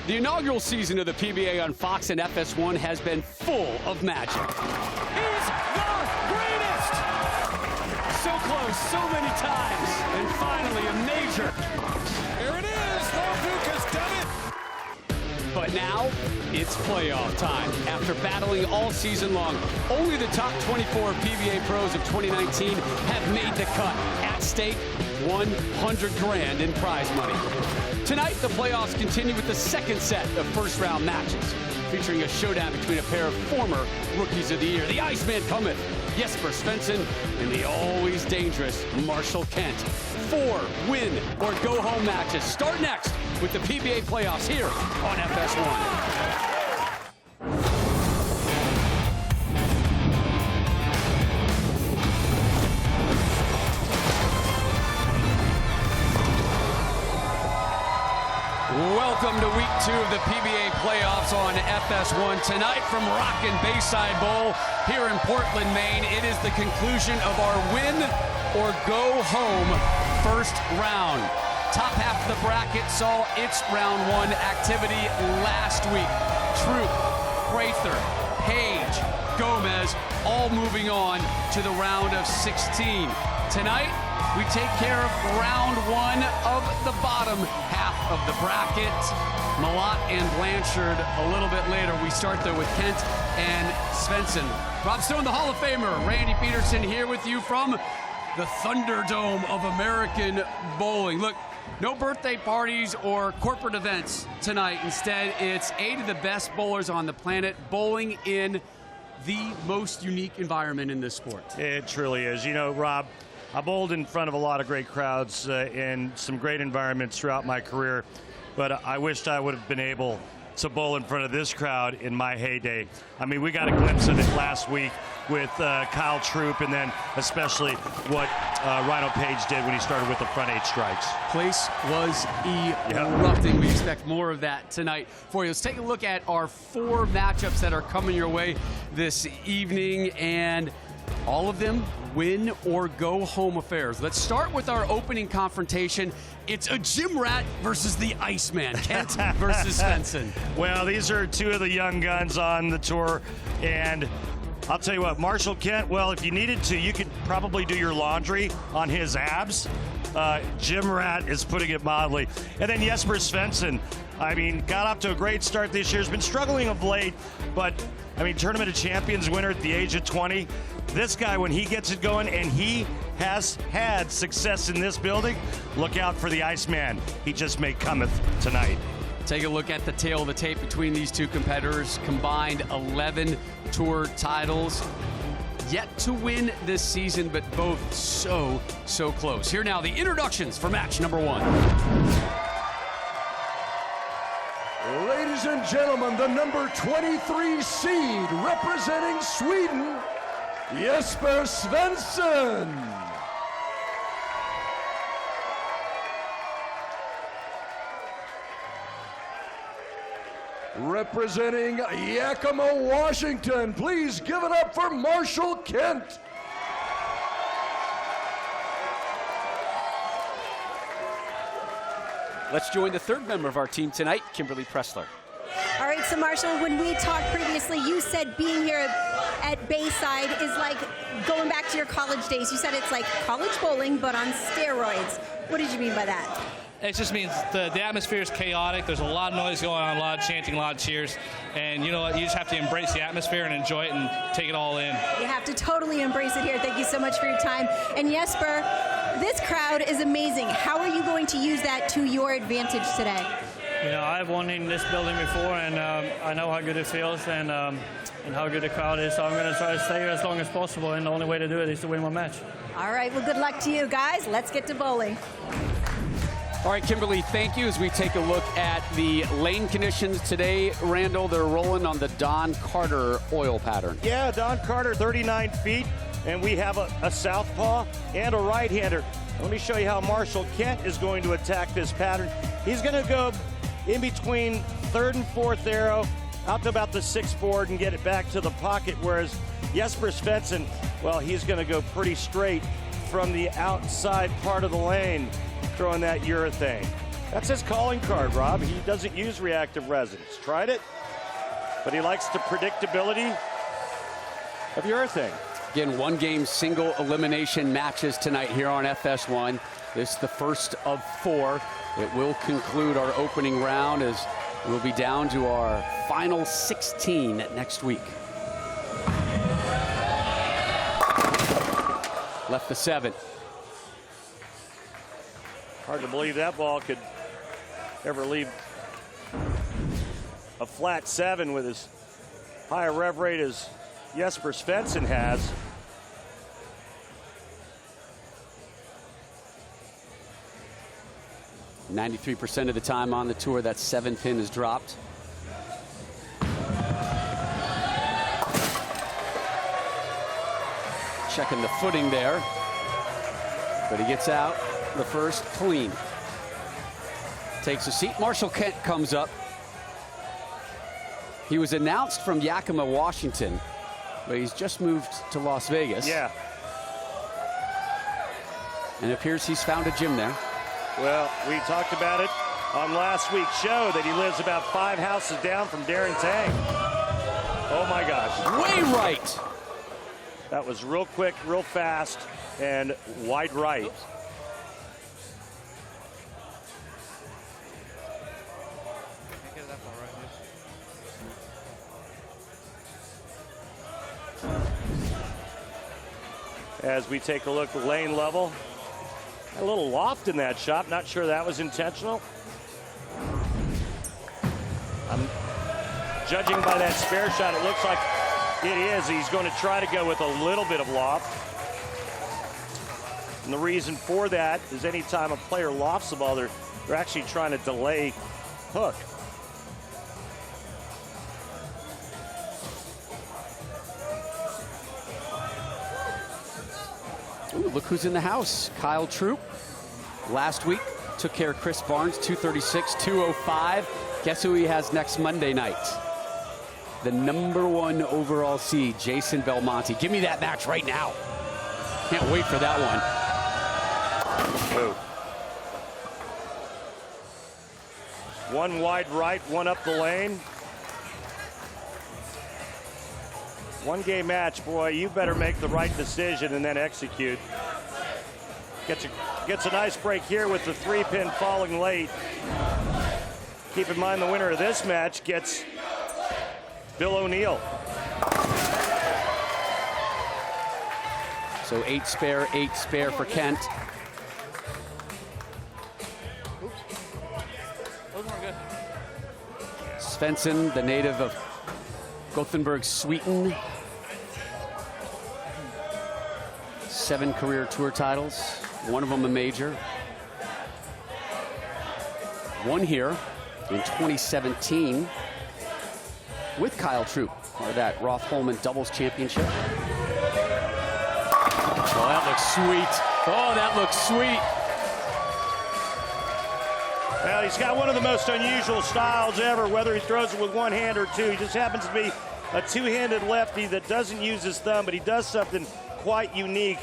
The inaugural season of the PBA on Fox and FS1 has been full of magic. He's the greatest! So close, so many times, and finally a major. Here it is, Duke has done it! But now, it's playoff time. After battling all season long, only the top 24 PBA pros of 2019 have made the cut. At stake, $100 grand in prize money. Tonight, the playoffs continue with the second set of first-round matches, featuring a showdown between a pair of former Rookies of the Year. The Iceman cometh, Jesper Svensson, and the always dangerous Marshall Kent. 4 win-or-go-home matches start next with the PBA playoffs here on FS1. Welcome to week 2 of the PBA playoffs on FS1. Tonight from rockin' Bayside Bowl here in Portland, Maine, it is the conclusion of our win or go home first round. Top half of the bracket saw its round 1 activity last week. Troop, Prather, Page, Gomez, all moving on to the round of 16. Tonight, we take care of round 1 of the bottom half of the bracket. Malott and Blanchard a little bit later. We start there with Kent and Svensson. Rob Stone, the Hall of Famer. Randy Peterson here with you from the Thunderdome of American bowling. Look, no birthday parties or corporate events tonight. Instead, it's 8 of the best bowlers on the planet bowling in the most unique environment in this sport. It truly is. You know, Rob, I bowled in front of a lot of great crowds in some great environments throughout my career, but I wished I would have been able to bowl in front of this crowd in my heyday. I mean, we got a glimpse of it last week with Kyle Troop, and then especially what Rhino Page did when he started with the front 8 strikes. Place was erupting. Yep. We expect more of that tonight for you. Let's take a look at our 4 matchups that are coming your way this evening, and all of them win or go home affairs. Let's start with our opening confrontation. It's a gym rat versus the Iceman, Kent versus Svensson. Well, these are 2 of the young guns on the tour, and I'll tell you what, Marshall Kent, well, if you needed to, you could probably do your laundry on his abs. Gym rat is putting it mildly. And then Jesper Svensson, I mean, got off to a great start this year. Has been struggling of late, but, I mean, Tournament of Champions winner at the age of 20. This guy, when he gets it going, and he has had success in this building, look out for the Iceman. He just may cometh tonight. Take a look at the tail of the tape between these 2 competitors. Combined 11 tour titles. Yet to win this season, but both so close. Here now, the introductions for match number 1. Ladies and gentlemen, the number 23 seed representing Sweden, Jesper Svensson. Representing Yakima, Washington, please give it up for Marshall Kent. Let's join the 3rd member of our team tonight, Kimberly Pressler. All right, so Marshall, when we talked previously, you said being here at Bayside is like going back to your college days. You said it's like college bowling, but on steroids. What did you mean by that? It just means the atmosphere is chaotic. There's a lot of noise going on, a lot of chanting, a lot of cheers. And you know what? You just have to embrace the atmosphere and enjoy it and take it all in. You have to totally embrace it here. Thank you so much for your time. And Jesper, this crowd is amazing. How are you going to use that to your advantage today? You know, I've won in this building before, and I know how good it feels and how good the crowd is. So I'm going to try to stay here as long as possible, and the only way to do it is to win one match. All right, well, good luck to you guys. Let's get to bowling. All right, Kimberly, thank you. As we take a look at the lane conditions today, Randall, they're rolling on the Don Carter oil pattern. Yeah, Don Carter, 39 feet, and we have a southpaw and a right-hander. Let me show you how Marshall Kent is going to attack this pattern. He's going to go in between 3rd and 4th arrow, out to about the 6th board and get it back to the pocket, whereas Jesper Svensson, well, he's going to go pretty straight from the outside part of the lane, throwing that urethane. That's his calling card, Rob. He doesn't use reactive resonance. Tried it, but he likes the predictability of your earthing. Again, one-game single elimination matches tonight here on FS1. This is the first of 4. It will conclude our opening round as we'll be down to our final 16 next week. Left the 7. Hard to believe that ball could ever leave a flat 7 with as high a rev rate as Jesper Svensson has. %93 of the time on the tour, that 7 pin is dropped. Checking the footing there, but he gets out the first clean. Takes a seat. Marshall Kent comes up. He was announced from Yakima, Washington, but he's just moved to Las Vegas. Yeah. And it appears he's found a gym there. Well, we talked about it on last week's show that he lives about 5 houses down from Darren Tang. Oh my gosh. Way right. That was real quick, real fast, and wide right. As we take a look at lane level, a little loft in that shot. Not sure that was intentional. I'm judging by that spare shot, it looks like it is. He's going to try to go with a little bit of loft. And the reason for that is anytime a player lofts the ball, they're actually trying to delay hook. Ooh, look who's in the house. Kyle Troop. Last week took care of Chris Barnes, 236, 205. Guess who he has next Monday night? The #1 overall seed, Jason Belmonte. Give me that match right now. Can't wait for that one. Ooh. One wide right, one up the lane. One game match, boy, you better make the right decision and then execute. Gets a nice break here with the 3-pin falling late. Keep in mind the winner of this match gets Bill O'Neill. So 8 spare for Kent. Svensson, the native of Gothenburg, Sweden. 7 career tour titles, one of them a major. One here in 2017 with Kyle Troop, or that Rolf Holman doubles championship. Oh, that looks sweet. Oh, that looks sweet. Well, he's got one of the most unusual styles ever, whether he throws it with one hand or two. He just happens to be a two-handed lefty that doesn't use his thumb, but he does something quite unique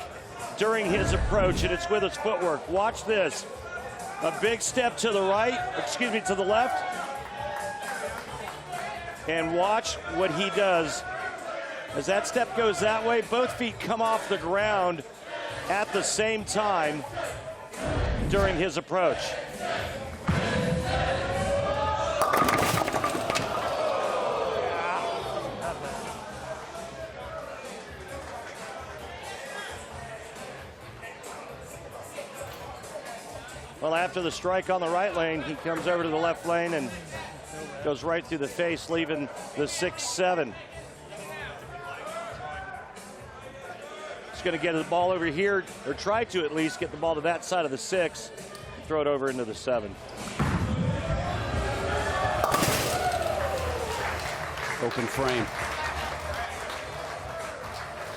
during his approach, and it's with his footwork. Watch this. A big step to the right, excuse me, to the left. And watch what he does. As that step goes that way, both feet come off the ground at the same time during his approach. Well, after the strike on the right lane, he comes over to the left lane and goes right through the face, leaving the 6-7. He's going to get the ball over here, or try to at least get the ball to that side of the 6, throw it over into the 7. Open frame.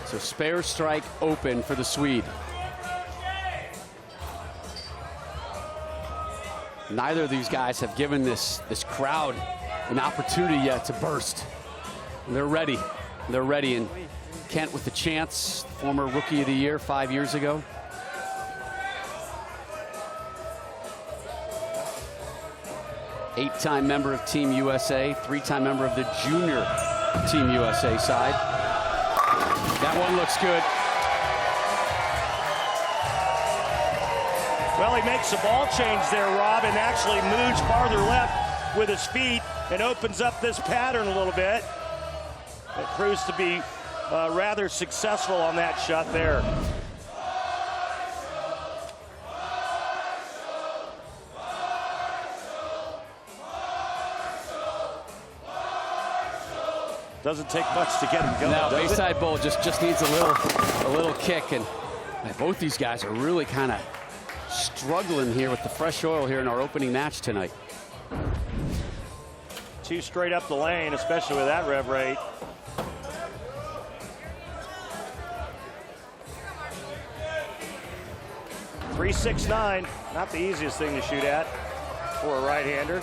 So spare strike open for the Swede. Neither of these guys have given this crowd an opportunity yet to burst. And they're ready. They're ready. And Kent with the chance, former Rookie of the Year 5 years ago. 8-time member of Team USA, 3-time member of the junior Team USA side. That one looks good. Well, he makes a ball change there, Rob, and actually moves farther left with his feet and opens up this pattern a little bit. It proves to be rather successful on that shot there. Doesn't take much to get him going. Now, Bayside Bowl just needs a little kick, and both these guys are really kind of struggling here with the fresh oil here in our opening match tonight. 2 straight up the lane, especially with that rev rate. .369, not the easiest thing to shoot at for a right-hander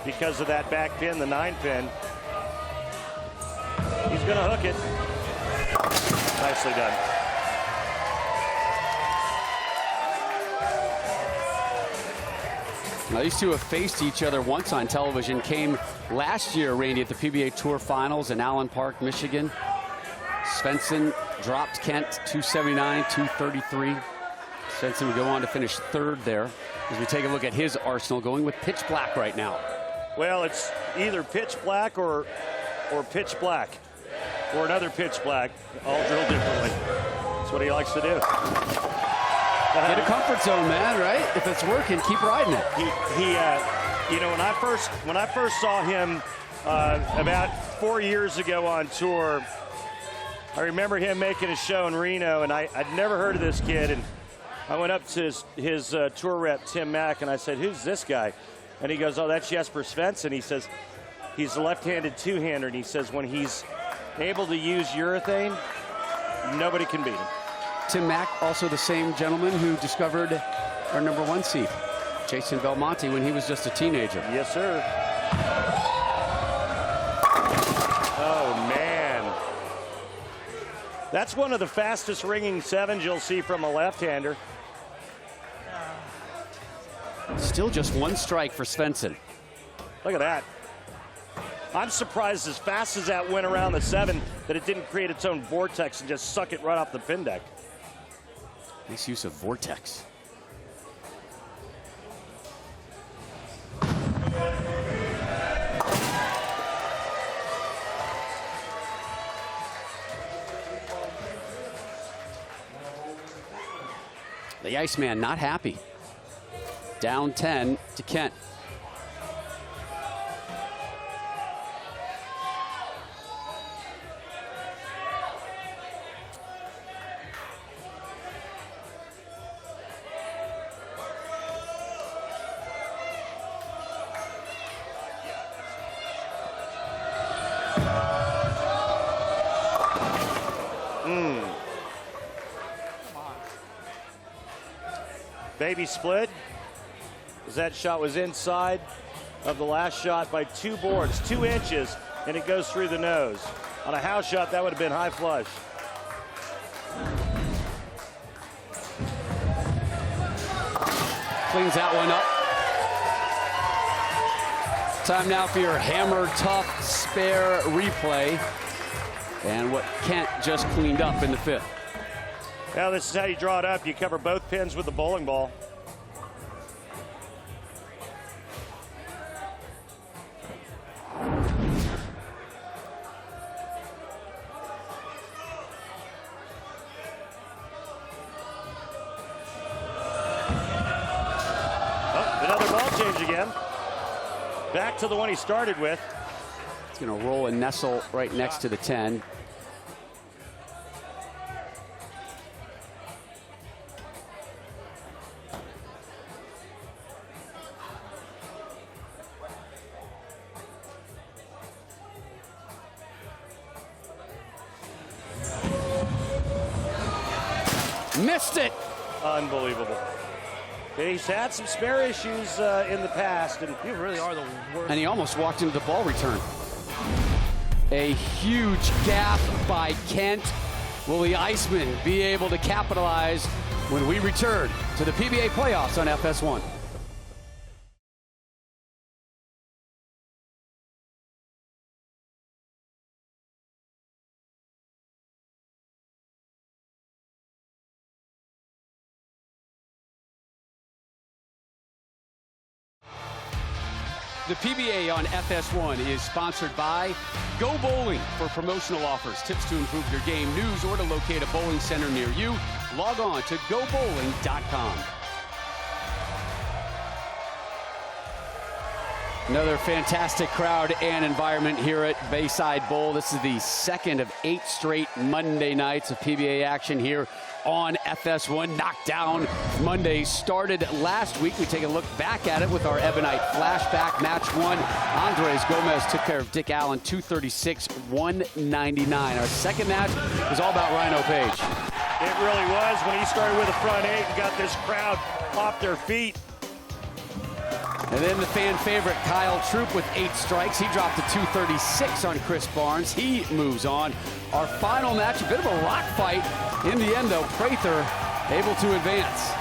because of that back pin, the 9-pin. He's going to hook it. Nicely done. Now, these two have faced each other once on television. Came last year, Randy, at the PBA Tour Finals in Allen Park, Michigan. Svensson dropped Kent 279, 233. Svensson would go on to finish 3rd there as we take a look at his arsenal, going with pitch black right now. Well, it's either pitch black or pitch black, or another pitch black, all drilled differently. That's what he likes to do. Get a comfort zone, man, right? If it's working, keep riding it. You know, when I first saw him about 4 years ago on tour, I remember him making a show in Reno, and I'd never heard of this kid, and I went up to his tour rep, Tim Mack, and I said, "Who's this guy?" And he goes, "Oh, that's Jesper Svensson." He says, "He's a left-handed two-hander," and he says, when he's able to use urethane, nobody can beat him. Tim Mack, also the same gentleman who discovered our #1 seed, Jason Belmonte, when he was just a teenager. Yes, sir. Oh, man. That's one of the fastest ringing 7s you'll see from a left-hander. Still just 1 strike for Svensson. Look at that. I'm surprised as fast as that went around the 7 that it didn't create its own vortex and just suck it right off the pin deck. Nice use of vortex. The Iceman not happy. Down 10 to Kent. Baby split, as that shot was inside of the last shot by 2 boards, 2 inches, and it goes through the nose. On a house shot, that would have been high flush. Cleans that one up. Time now for your hammer tough spare replay. And what Kent just cleaned up in the 5th. Now this is how you draw it up. You cover both pins with the bowling ball. Oh, another ball change again. Back to the one he started with. It's going to roll and nestle right next to the 10. Missed it. Unbelievable. He's had some spare issues in the past, and You really are the worst. And he almost walked into the ball return. A huge gap by Kent. Will the Iceman be able to capitalize when we return to the PBA playoffs on FS1? The PBA on FS1 is sponsored by Go Bowling. For promotional offers, tips to improve your game, news, or to locate a bowling center near you, log on to gobowling.com. Another fantastic crowd and environment here at Bayside Bowl. This is the second of 8 straight Monday nights of PBA action here on FS1. Knockdown Monday started last week. We take a look back at it with our Ebonite flashback. Match 1, Andres Gomez took care of Dick Allen, 236-199. Our second match was all about Rhino Page. It really was when he started with a front 8 and got this crowd off their feet. And then the fan favorite Kyle Troop with 8 strikes. He dropped to 236 on Chris Barnes. He moves on. Our final match, a bit of a rock fight. In the end, though, Prather able to advance.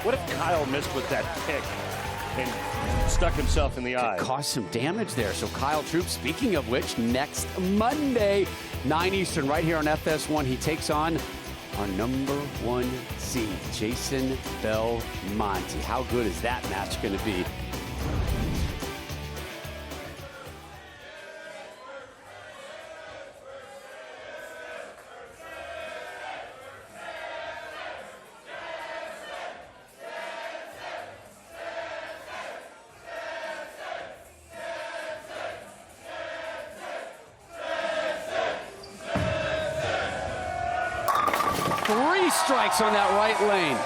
What if Kyle missed with that kick and stuck himself in the eye? It caused some damage there. So Kyle Troop, speaking of which, next Monday, 9 Eastern, right here on FS1, he takes on our number 1 seed, Jason Belmonte. How good is that match going to be? Three strikes on that right lane.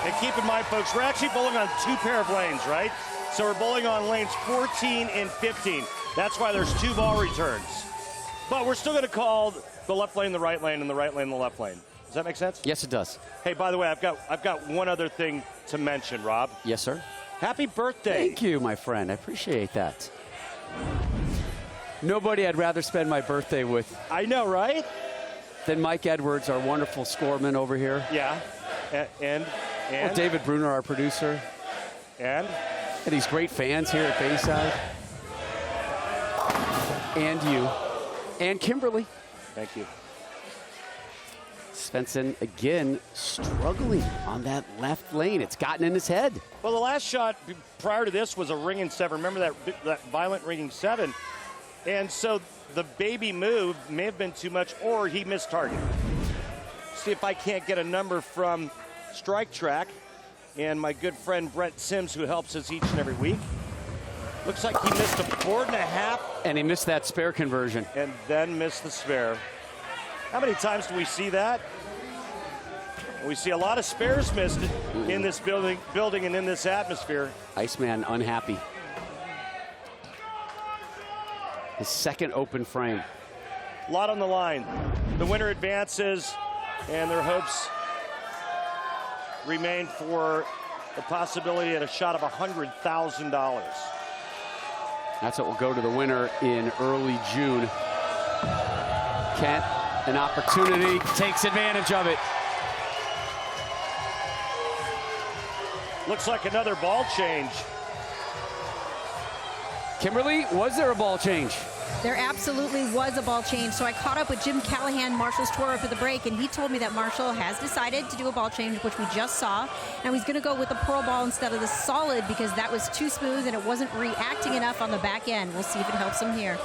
And keep in mind, folks, we're actually bowling on 2 pair of lanes, right? So we're bowling on lanes 14 and 15. That's why there's 2 ball returns. But we're still going to call the left lane the right lane and the right lane the left lane. Does that make sense? Yes, it does. Hey, by the way, I've got one other thing to mention, Rob. Yes, sir. Happy birthday. Thank you, my friend. I appreciate that. Nobody I'd rather spend my birthday with. I know, right? Than Mike Edwards, our wonderful scoreman over here. Yeah. And well, David Bruner, our producer. And these great fans here at Bayside. And you. And Kimberly. Thank you. Svensson again struggling on that left lane. It's gotten in his head. Well, the last shot prior to this was a ringing 7. Remember that violent ringing 7? And so the baby move may have been too much, or he missed target. See if I can't get a number from Strike Track and my good friend Brett Sims, who helps us each and every week. Looks like he missed a 4.5. And he missed that spare conversion. And then missed the spare. How many times do we see that? We see a lot of spares missed in this building and in this atmosphere. Iceman unhappy. His second open frame. A lot on the line. The winner advances, and their hopes remain for the possibility at a shot of $100,000. That's what will go to the winner in early June. Kent, an opportunity, takes advantage of it. Looks like another ball change. Kimberly, was there a ball change? There absolutely was a ball change. So I caught up with Jim Callahan, Marshall's tour after the break, and he told me that Marshall has decided to do a ball change, which we just saw. And he's going to go with the pearl ball instead of the solid because that was too smooth and it wasn't reacting enough on the back end. We'll see if it helps him here.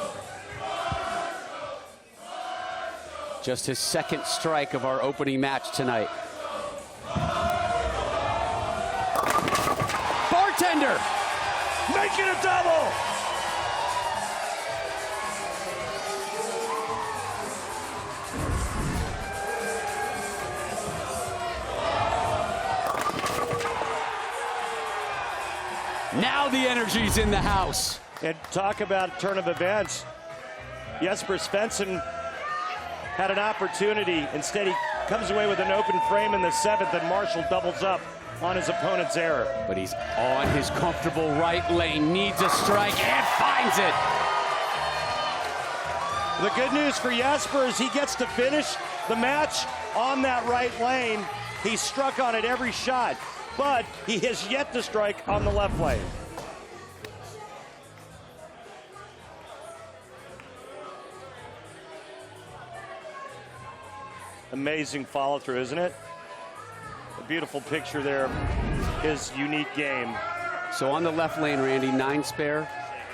Just his second strike of our opening match tonight. Bartender! Making a double! Now the energy's in the house. And talk about turn of events. Jesper Svensson had an opportunity. Instead, he comes away with an open frame in the 7th, and Marshall doubles up on his opponent's error. But he's on his comfortable right lane, needs a strike, and finds it. The good news for Jesper is he gets to finish the match on that right lane. He struck on it every shot, but he has yet to strike on the left lane. Amazing follow through, isn't it? A beautiful picture there of his unique game. So on the left lane, Randy, 9 spare,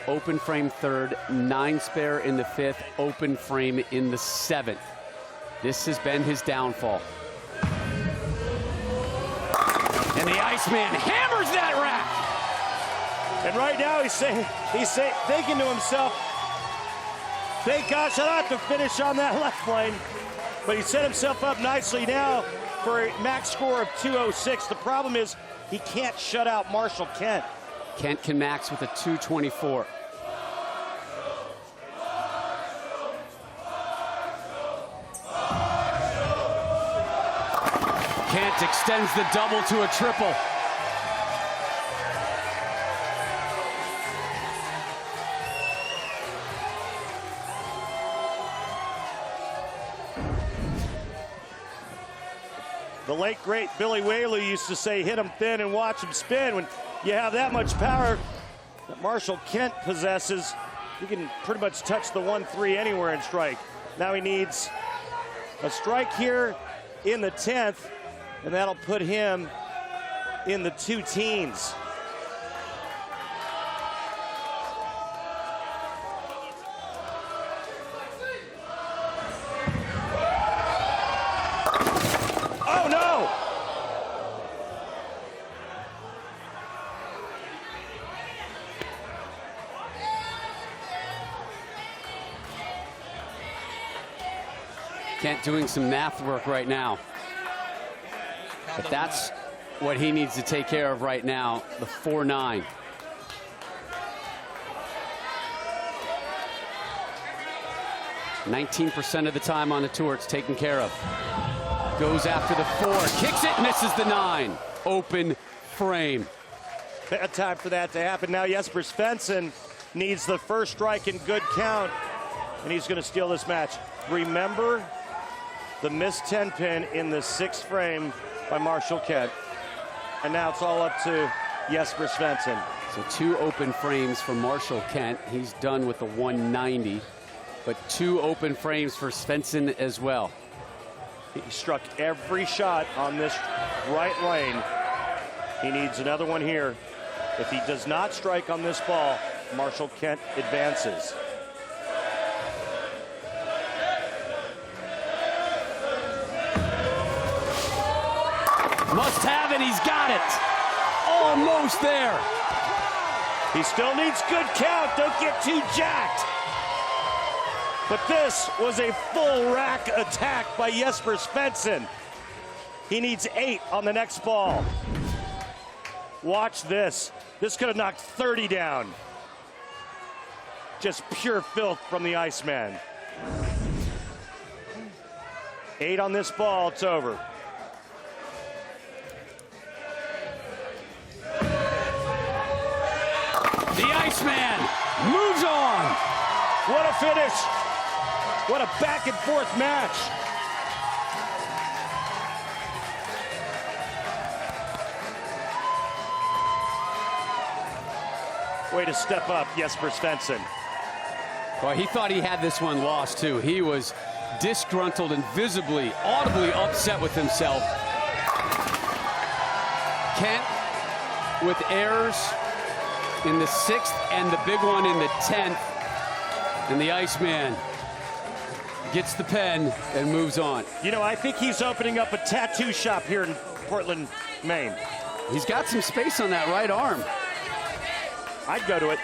open frame third, 9 spare in the 5th, open frame in the 7th. This has been his downfall. And the Iceman hammers that rack. And right now he's thinking to himself, thank gosh I don't have to finish on that left lane. But he set himself up nicely now for a max score of 206. The problem is he can't shut out Marshall Kent. Kent can max with a 224. Kent extends the double to a triple. The late, great Billy Whaley used to say, hit him thin and watch him spin. When you have that much power that Marshall Kent possesses, you can pretty much touch the 1-3 anywhere and strike. Now he needs a strike here in the 10th, and that'll put him in the 2 teens. Oh no! Kent doing some math work right now. But that's what he needs to take care of right now, the 4-9. %19% of the time on the tour it's taken care of. Goes after the 4, kicks it, misses the 9. Open frame. Bad time for that to happen. Now Jesper Svensson needs the first strike in good count, and he's going to steal this match. Remember the missed 10-pin in the 6th frame by Marshall Kent. And now it's all up to Jesper Svensson. So 2 open frames for Marshall Kent. He's done with the 190, but 2 open frames for Svensson as well. He struck every shot on this right lane. He needs another one here. If he does not strike on this ball, Marshall Kent advances. Must have it, he's got it. Almost there. He still needs good count, don't get too jacked. But this was a full rack attack by Jesper Svensson. He needs 8 on the next ball. Watch this. This could have knocked 30 down. Just pure filth from the Iceman. 8 on this ball, it's over. The Iceman moves on. What a finish. What a back and forth match. Way to step up, Jesper Svensson. Well, he thought he had this one lost, too. He was disgruntled and visibly, audibly upset with himself. Kent with errors in the 6th and the big one in the 10th. And the Iceman gets the pen and moves on. You know, I think he's opening up a tattoo shop here in Portland, Maine. He's got some space on that right arm. I'd go to it.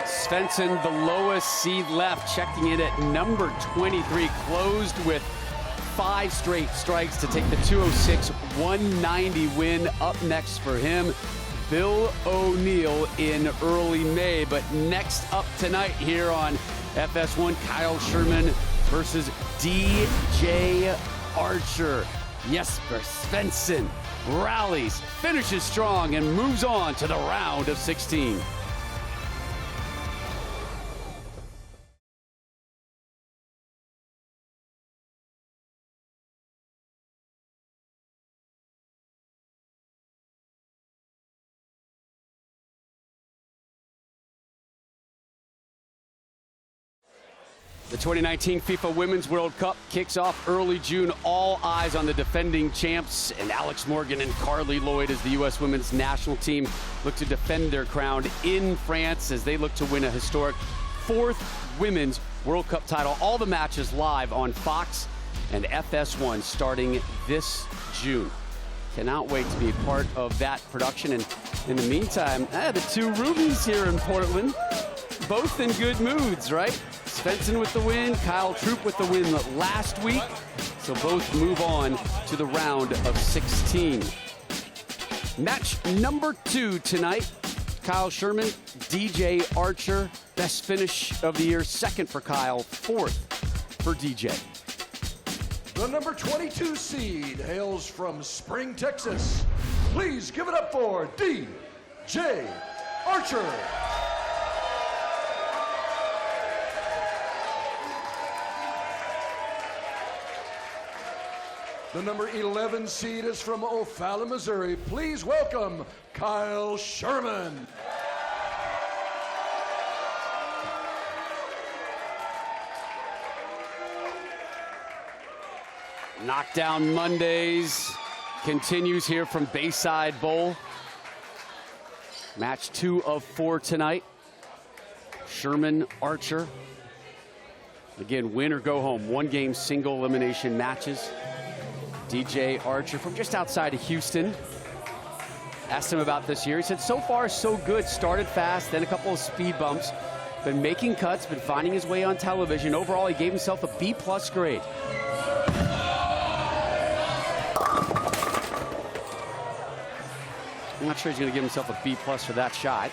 Svensson, the lowest seed left, checking in at number 23, closed with 5 straight strikes to take the 206, 190 win. Up next for him, Bill O'Neill in early May. But next up tonight here on FS1, Kyle Sherman versus DJ Archer. Jesper Svensson rallies, finishes strong, and moves on to the round of 16. The 2019 FIFA Women's World Cup kicks off early June. All eyes on the defending champs, and Alex Morgan and Carly Lloyd as the U.S. women's national team look to defend their crown in France as they look to win a historic 4th Women's World Cup title. All the matches live on Fox and FS1 starting this June. Cannot wait to be part of that production. And in the meantime, the two Rubies here in Portland, both in good moods, right? Svensson with the win, Kyle Troop with the win last week. So both move on to the round of 16. Match number 2 tonight. Kyle Sherman, DJ Archer. Best finish of the year, 2nd for Kyle, 4th for DJ. The number 22 seed hails from Spring, Texas. Please give it up for DJ Archer. The number 11 seed is from O'Fallon, Missouri. Please welcome Kyle Sherman. Knockdown Mondays continues here from Bayside Bowl. Match 2 of 4 tonight. Sherman, Archer. Again, win or go home. 1-game single elimination matches. DJ Archer from just outside of Houston. Asked him about this year. He said, so far, so good. Started fast, then a couple of speed bumps. Been making cuts, been finding his way on television. Overall, he gave himself a B+ grade. I'm not sure he's going to give himself a B+ for that shot.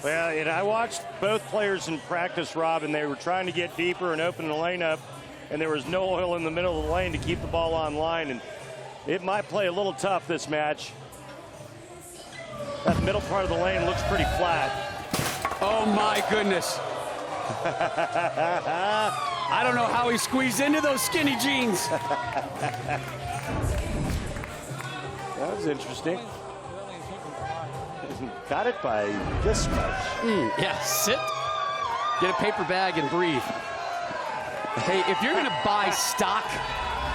Well, and I watched both players in practice, Rob, and they were trying to get deeper and open the lane up, and there was no oil in the middle of the lane to keep the ball on line, and it might play a little tough this match. That middle part of the lane looks pretty flat. Oh, my goodness. I don't know how he squeezed into those skinny jeans. That was interesting. Got it by this much. Yeah, sit, get a paper bag, and breathe. Hey, if you're going to buy stock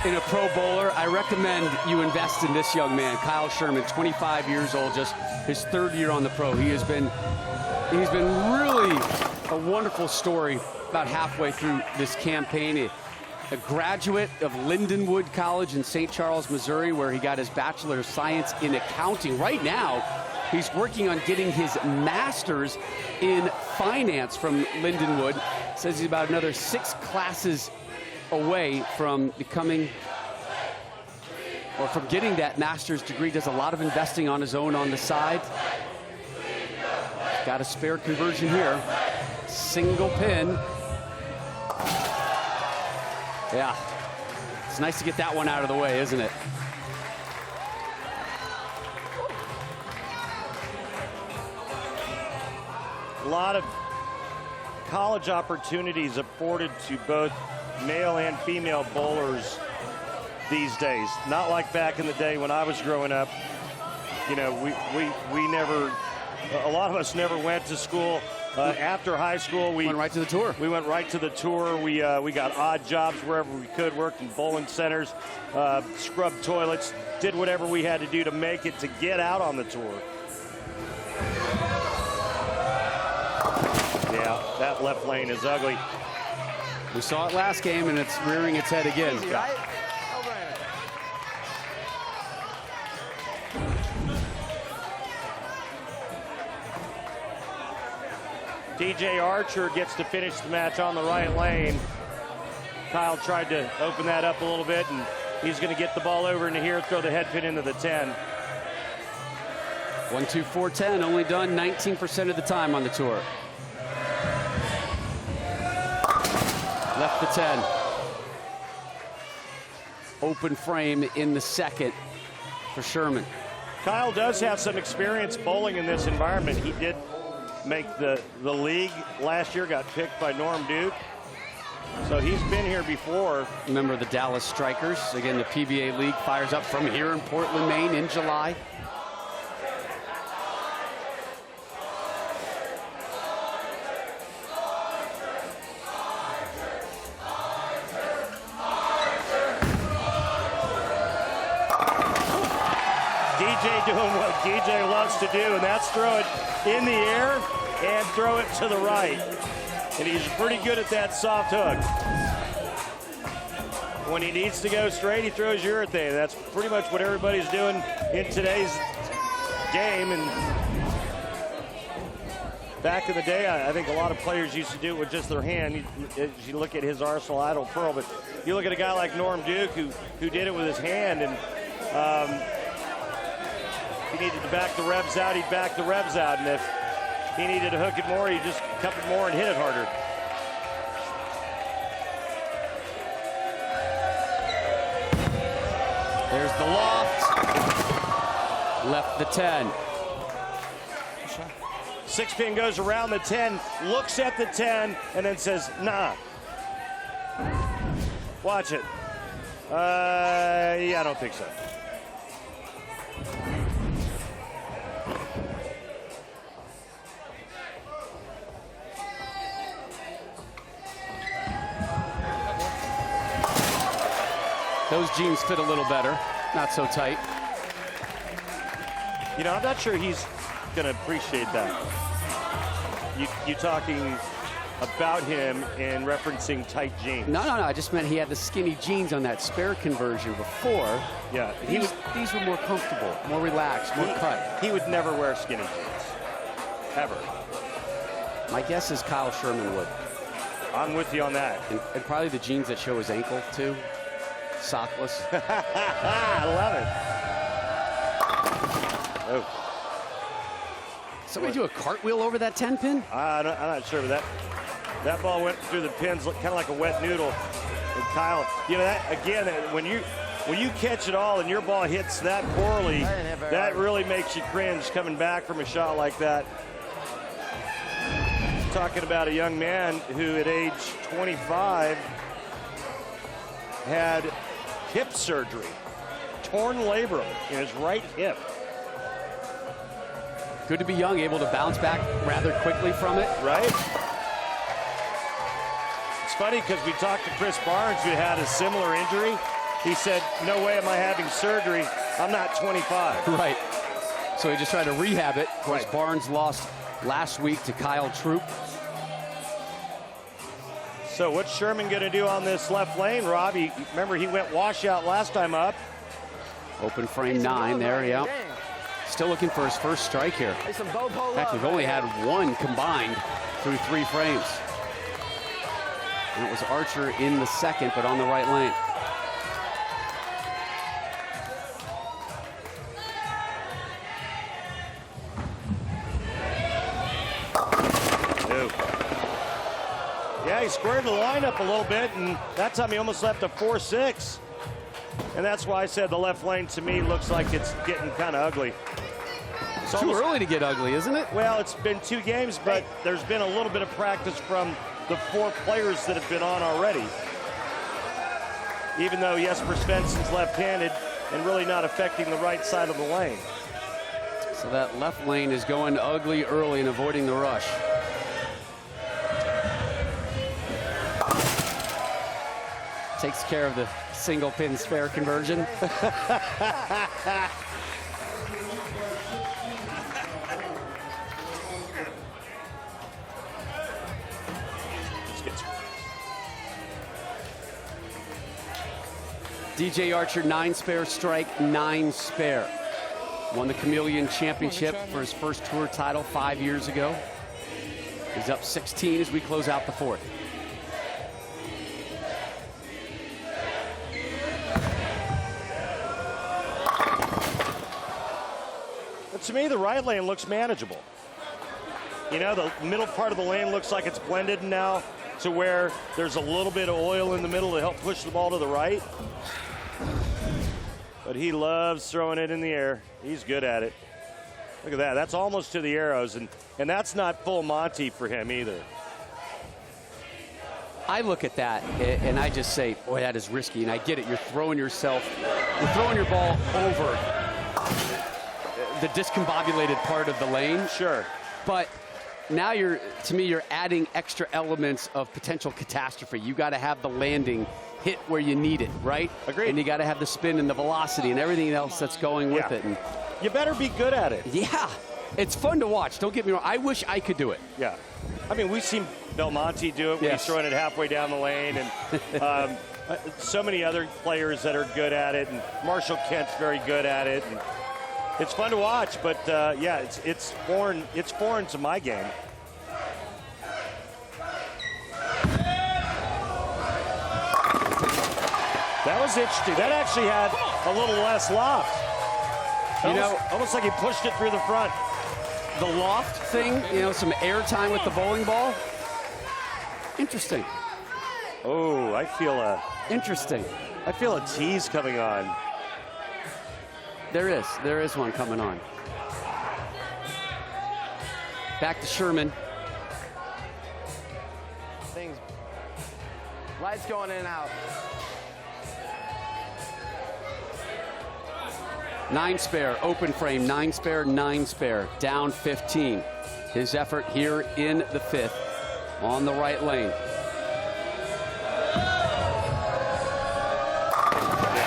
in a Pro Bowler, I recommend you invest in this young man, Kyle Sherman, 25 years old, just his 3rd year on the Pro. He's been really a wonderful story about halfway through this campaign. A graduate of Lindenwood College in St. Charles, Missouri, where he got his Bachelor of Science in Accounting. Right now, he's working on getting his master's in finance from Lindenwood. Says he's about another 6 classes away from becoming, or from getting that master's degree. Does a lot of investing on his own on the side. Got a spare conversion here. Single pin. Yeah, it's nice to get that one out of the way, isn't it? A lot of college opportunities afforded to both male and female bowlers these days. Not like back in the day when I was growing up. You know, we never, a lot of us never went to school. After high school, we went right to the tour. We went right to the tour. We got odd jobs wherever we could, worked in bowling centers, scrubbed toilets, did whatever we had to do to make it to get out on the tour. Yeah, that left lane is ugly. We saw it last game, and it's rearing its head again. Easy, right? DJ Archer gets to finish the match on the right lane. Kyle tried to open that up a little bit, and he's going to get the ball over into here, throw the head pin into the 10. 1, 2, 4, 10, only done 19% of the time on the tour. Left the 10. Open frame in the 2nd for Sherman. Kyle does have some experience bowling in this environment. He did make the league last year, got picked by Norm Duke. So he's been here before. Member of the Dallas Strikers. Again, the PBA League fires up from here in Portland, Maine in July. DJ doing what DJ loves to do, and that's throw it in the air and throw it to the right. And he's pretty good at that soft hook. When he needs to go straight, he throws urethane. That's pretty much what everybody's doing in today's game. And back in the day, I think a lot of players used to do it with just their hand. You look at his Arsenal Idol Pearl, but you look at a guy like Norm Duke who did it with his hand, and if he needed to back the revs out, he'd back the revs out, and if he needed to hook it more, he'd just cup it more and hit it harder. There's the loft. Left the 10. 6-pin goes around the 10, looks at the 10, and then says, nah. Watch it. Yeah, I don't think so. Those jeans fit a little better, not so tight. You know, I'm not sure he's going to appreciate that. You talking about him and referencing tight jeans. No, I just meant he had the skinny jeans on that spare conversion before. Yeah. These were more comfortable, more relaxed, more cut. He would never wear skinny jeans, ever. My guess is Kyle Sherman would. I'm with you on that. And probably the jeans that show his ankle, too. Sockless. I love it. Oh. Somebody do a cartwheel over that 10-pin? I'm not sure, but that ball went through the pins kind of like a wet noodle. And Kyle, you know, that again, when you catch it all and your ball hits that poorly, that really makes you cringe coming back from a shot like that. Talking about a young man who at age 25 had hip surgery, torn labrum in his right hip. Good to be young, able to bounce back rather quickly from it. Right? It's funny because we talked to Chris Barnes, who had a similar injury. He said, no way am I having surgery. I'm not 25. Right. So he just tried to rehab it. Of course, Barnes lost last week to Kyle Troop. So what's Sherman going to do on this left lane, Rob? Remember, he went washout last time up. Open frame 9 there, yeah. Still looking for his first strike here. In fact, we've only had one combined through 3 frames. And it was Archer in the second, but on the right lane. Yeah, he squared the lineup a little bit, and that time he almost left a 4-6. And that's why I said the left lane, to me, looks like it's getting kind of ugly. It's too early to get ugly, isn't it? Well, it's been 2 games, but there's been a little bit of practice from the 4 players that have been on already. Even though Jesper Svensson's left-handed and really not affecting the right side of the lane. So that left lane is going ugly early and avoiding the rush. Takes care of the single pin spare conversion. DJ Archer, 9 spare strike, 9 spare. Won the Chameleon Championship for his first tour title 5 years ago. He's up 16 as we close out the 4th. To me, the right lane looks manageable. You know, the middle part of the lane looks like it's blended now to where there's a little bit of oil in the middle to help push the ball to the right. But he loves throwing it in the air. He's good at it. Look at that. That's almost to the arrows, and that's not full Monty for him either. I look at that and I just say, boy, that is risky. And I get it. You're throwing your ball over the discombobulated part of the lane. Sure. But now to me, you're adding extra elements of potential catastrophe. You got to have the landing hit where you need it, right? Agreed. And you got to have the spin and the velocity and everything else that's going with it. And You better be good at it. Yeah, it's fun to watch. Don't get me wrong. I wish I could do it. Yeah. I mean, we've seen Belmonte do it when he's throwing it halfway down the lane, and so many other players that are good at it, and Marshall Kent's very good at it. And it's fun to watch, but yeah, it's foreign. It's foreign to my game. That was interesting. That actually had a little less loft. Almost like he pushed it through the front. The loft thing, some air time with the bowling ball. Interesting. Oh, I feel a tease coming on. There is one coming on. Back to Sherman. Lights going in and out. 9 spare, open frame, 9 spare, 9 spare, down 15. His effort here in the 5th on the right lane.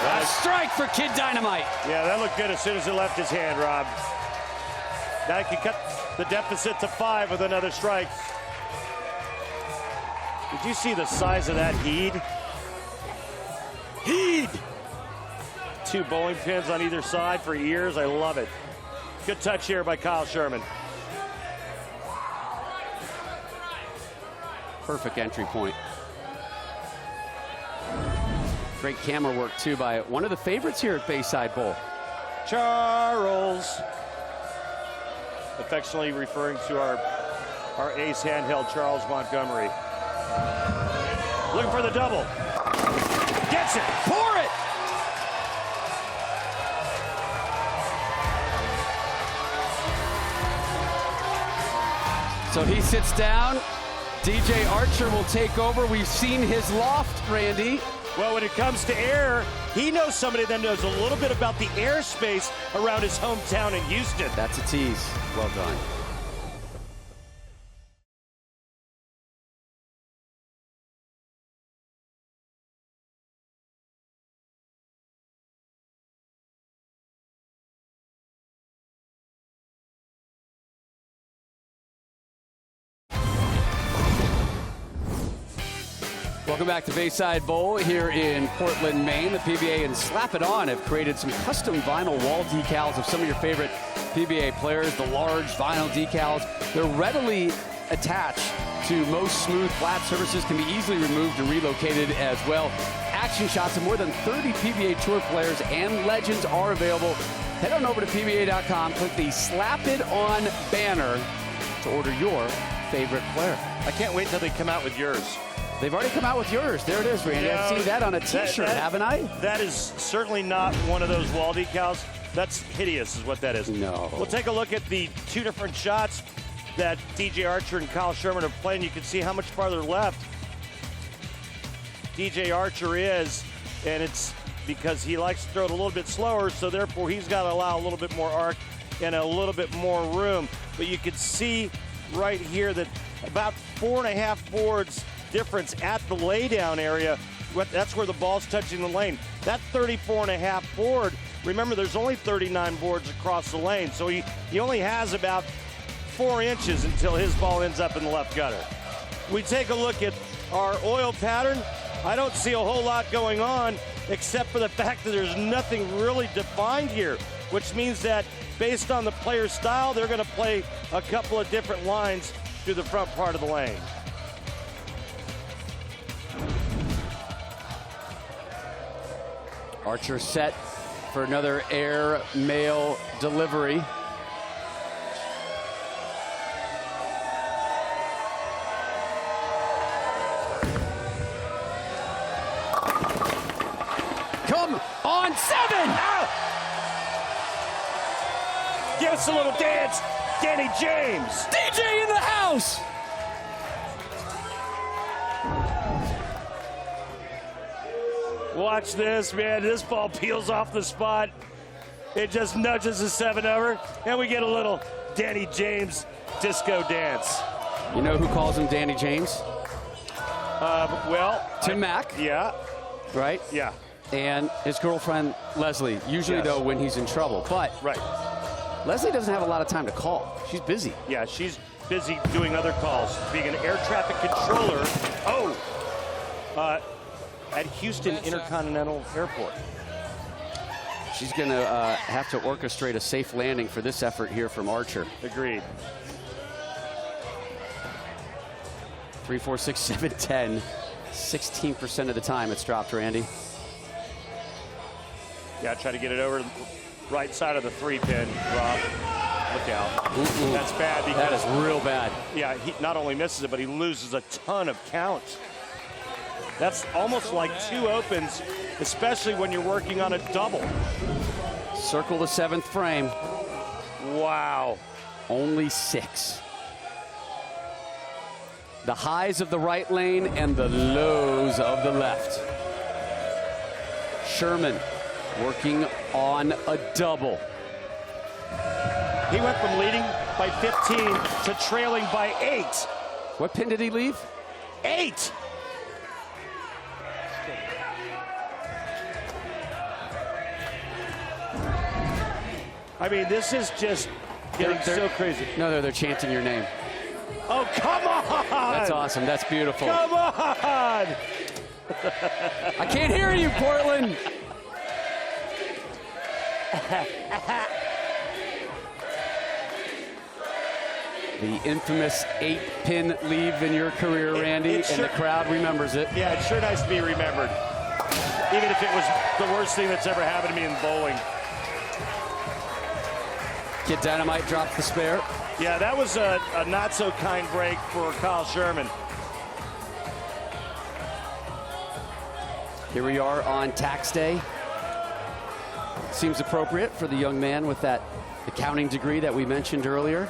A strike for Kid Dynamite. Yeah, that looked good as soon as it left his hand, Rob. Now he can cut the deficit to 5 with another strike. Did you see the size of that heed? Heed! 2 bowling pins on either side for ears. I love it. Good touch here by Kyle Sherman. Perfect entry point. Great camera work, too, by one of the favorites here at Bayside Bowl. Charles. Affectionately referring to our ace handheld, Charles Montgomery. Looking for the double. Gets it. Pour it. So he sits down. DJ Archer will take over. We've seen his loft, Randy. Well, when it comes to air, he knows somebody that knows a little bit about the airspace around his hometown in Houston. That's a tease. Well done. Welcome back to Bayside Bowl here in Portland, Maine. The PBA and Slap It On have created some custom vinyl wall decals of some of your favorite PBA players, the large vinyl decals. They're readily attached to most smooth flat surfaces, can be easily removed and relocated as well. Action shots of more than 30 PBA Tour players and legends are available. Head on over to PBA.com, click the Slap It On banner to order your favorite player. I can't wait until they come out with yours. They've already come out with yours. There it is, Randy. I've seen that on a T-shirt, haven't I? That is certainly not one of those wall decals. That's hideous is what that is. No. We'll take a look at the 2 different shots that DJ Archer and Kyle Sherman are playing. You can see how much farther left DJ Archer is, and it's because he likes to throw it a little bit slower, so therefore he's got to allow a little bit more arc and a little bit more room. But you can see right here that about 4.5 boards difference at the laydown area. That's where the ball's touching the lane. That 34.5 board, remember there's only 39 boards across the lane, so he only has about 4 inches until his ball ends up in the left gutter. We take a look at our oil pattern. I don't see a whole lot going on except for the fact that there's nothing really defined here, which means that based on the player's style, they're going to play a couple of different lines through the front part of the lane. Archer set for another air mail delivery. Come on, 7! Ah! Give us a little dance, Danny James. DJ in the house! Watch this, man. This ball peels off the spot. It just nudges the 7 over, and we get a little Danny James disco dance. You know who calls him Danny James? Tim Mack. Yeah. Right? Yeah. And his girlfriend, Leslie. Usually, Yes. though, when he's in trouble. But right. Leslie doesn't have a lot of time to call. She's busy. Yeah, she's busy doing other calls. Being an air traffic controller. At Houston Intercontinental Airport. She's going to have to orchestrate a safe landing for this effort here from Archer. Agreed. 3, 4, 6, 7, 10. 16% of the time it's dropped, Randy. Yeah, try to get it over the right side of the 3-pin, Rob. Look out. Ooh. That's bad. Because, that is real bad. Yeah, he not only misses it, but he loses a ton of count. That's almost like 2 opens, especially when you're working on a double. Circle the 7th frame. Wow. Only 6. The highs of the right lane and the lows of the left. Sherman working on a double. He went from leading by 15 to trailing by 8. What pin did he leave? 8. I mean, this is just getting so crazy. No, they're chanting your name. Oh, come on! That's awesome. That's beautiful. Come on! I can't hear you, Portland. The infamous 8-pin leave in your career, Randy, and the crowd remembers it. Yeah, it's sure nice to be remembered. Even if it was the worst thing that's ever happened to me in bowling. Kid Dynamite dropped the spare. Yeah, that was a not-so-kind break for Kyle Sherman. Here we are on tax day. Seems appropriate for the young man with that accounting degree that we mentioned earlier.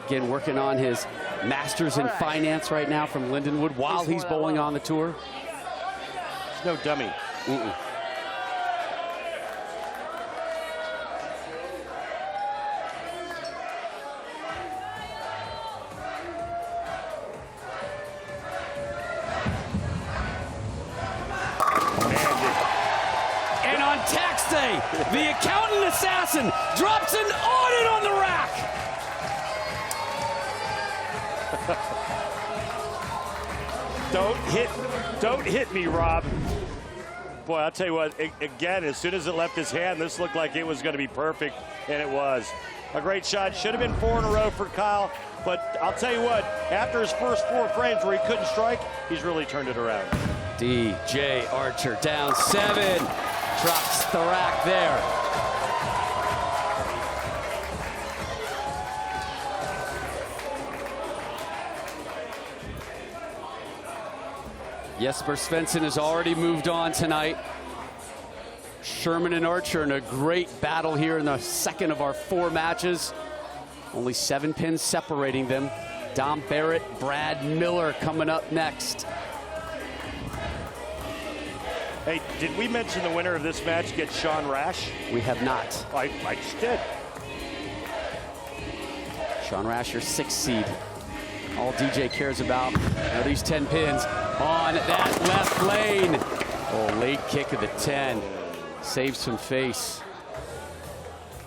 Again, working on his master's in finance right now from Lindenwood while he's bowling on the tour. He's no dummy. And on tax day, the accountant assassin drops an audit on the rack. Don't hit me, Rob. Boy, I'll tell you what, again, as soon as it left his hand, this looked like it was going to be perfect, and it was. A great shot. Should have been 4 in a row for Kyle, but I'll tell you what, after his first 4 frames where he couldn't strike, he's really turned it around. DJ Archer down 7. Drops the rack there. Jesper Svensson has already moved on tonight. Sherman and Archer in a great battle here in the second of our 4 matches. Only 7 pins separating them. Dom Barrett, Brad Miller coming up next. Hey, did we mention the winner of this match gets Sean Rash? We have not. I just did. Sean Rash, your 6th seed. All DJ cares about are these 10 pins on that left lane. Oh, late kick of the 10. Saves some face.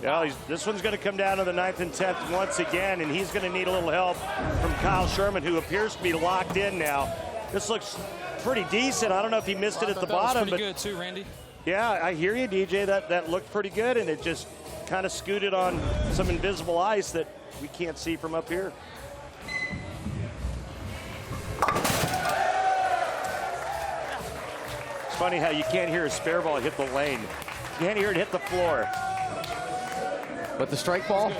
Yeah, this one's going to come down to the 9th and 10th once again, and he's going to need a little help from Kyle Sherman, who appears to be locked in now. This looks pretty decent. I don't know if he missed it at the bottom, but good too, Randy. Yeah, I hear you, DJ. That looked pretty good, and it just kind of scooted on some invisible ice that we can't see from up here. It's funny how you can't hear a spare ball hit the lane. You can't hear it hit the floor. But the strike ball?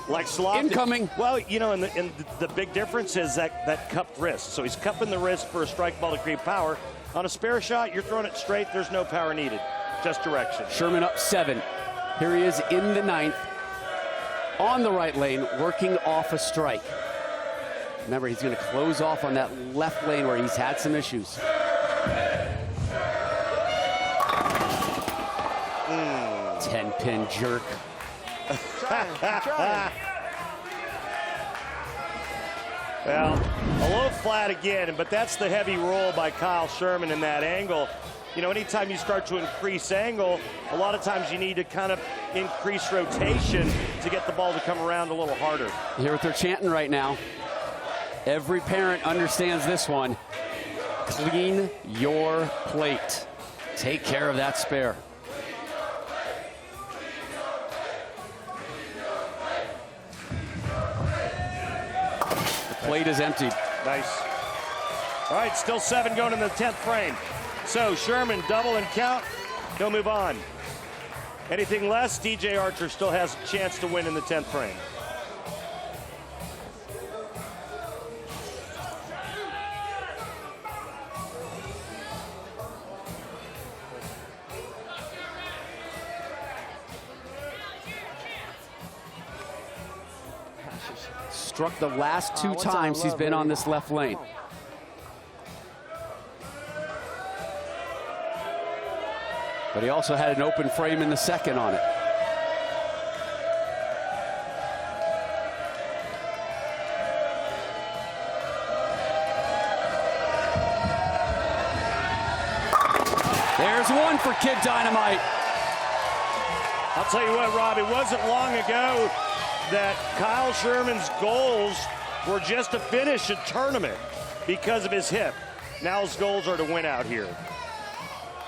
Like Sloth. Incoming. Well, you know, and the big difference is that cupped wrist. So he's cupping the wrist for a strike ball to create power. On a spare shot, you're throwing it straight. There's no power needed, just direction. Sherman up 7. Here he is in the 9th. On the right lane, working off a strike. Remember, he's going to close off on that left lane where he's had some issues. 10-pin jerk. Well, a little flat again, but that's the heavy roll by Kyle Sherman in that angle. You know, anytime you start to increase angle, a lot of times you need to kind of increased rotation to get the ball to come around a little harder. You hear what they're chanting right now. Every parent understands this one. Clean your plate. Take care of that spare. The plate is emptied. Nice. All right, still 7 going in the 10th frame. So Sherman, double and count. He'll move on. Anything less, DJ Archer still has a chance to win in the 10th frame. Struck the last 2 times he's been on this left lane. But he also had an open frame in the second on it. There's one for Kid Dynamite. I'll tell you what, Rob, it wasn't long ago that Kyle Sherman's goals were just to finish a tournament because of his hip. Now his goals are to win out here.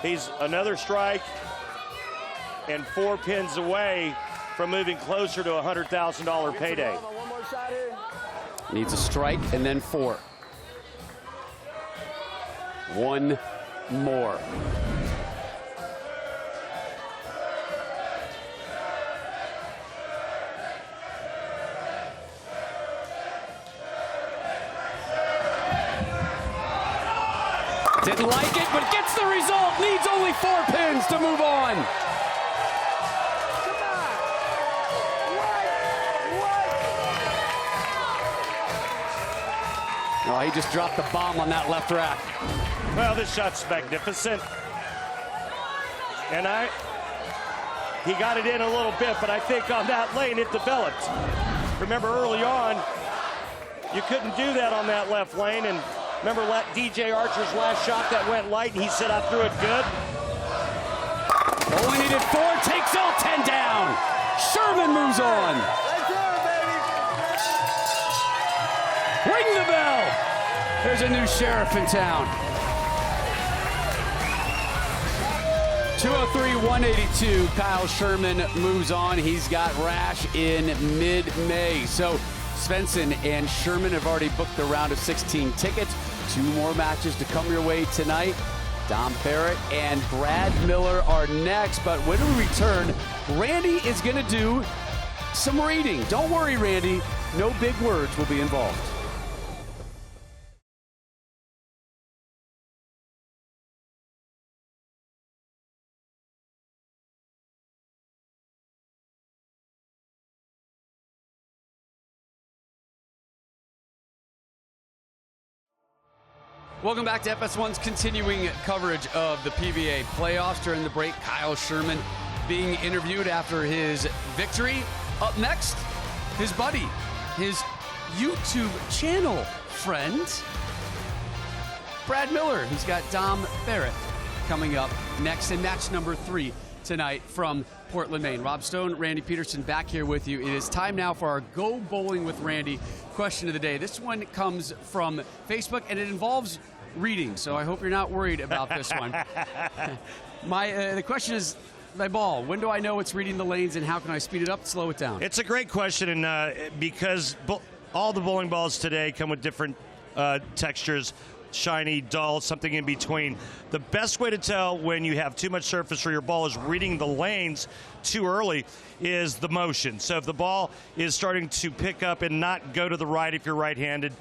He's another strike and 4 pins away from moving closer to a $100,000 payday. Needs a strike and then 4. 1 more. Didn't like it, but gets the result. Needs only 4 pins to move on. Oh, he just dropped the bomb on that left rack. Well, this shot's magnificent. And he got it in a little bit, but I think on that lane it developed. Remember early on, you couldn't do that on that left lane, and remember DJ Archer's last shot that went light, and he said, I threw it good. Only needed 4, takes all 10 down. Sherman moves on. Ring the bell. There's a new sheriff in town. 203-182. Kyle Sherman moves on. He's got Rash in mid-May. So Svensson and Sherman have already booked the round of 16 tickets. 2 more matches to come your way tonight. Dom Barrett and Brad Miller are next. But when we return, Randy is going to do some reading. Don't worry, Randy. No big words will be involved. Welcome back to FS1's continuing coverage of the PBA playoffs. During the break, Kyle Sherman being interviewed after his victory. Up next, his buddy, his YouTube channel friend, Brad Miller. He's got Dom Barrett coming up next in match number 3 tonight from Portland, Maine. Rob Stone, Randy Peterson back here with you. It is time now for our Go Bowling with Randy question of the day. This one comes from Facebook, and it involves reading, so I hope you're not worried about this one. The question is, my ball, when do I know it's reading the lanes, and how can I speed it up, slow it down? It's a great question, and because all the bowling balls today come with different textures, shiny, dull, something in between. The best way to tell when you have too much surface for your ball is reading the lanes too early is the motion. So if the ball is starting to pick up and not go to the right if you're right-handed,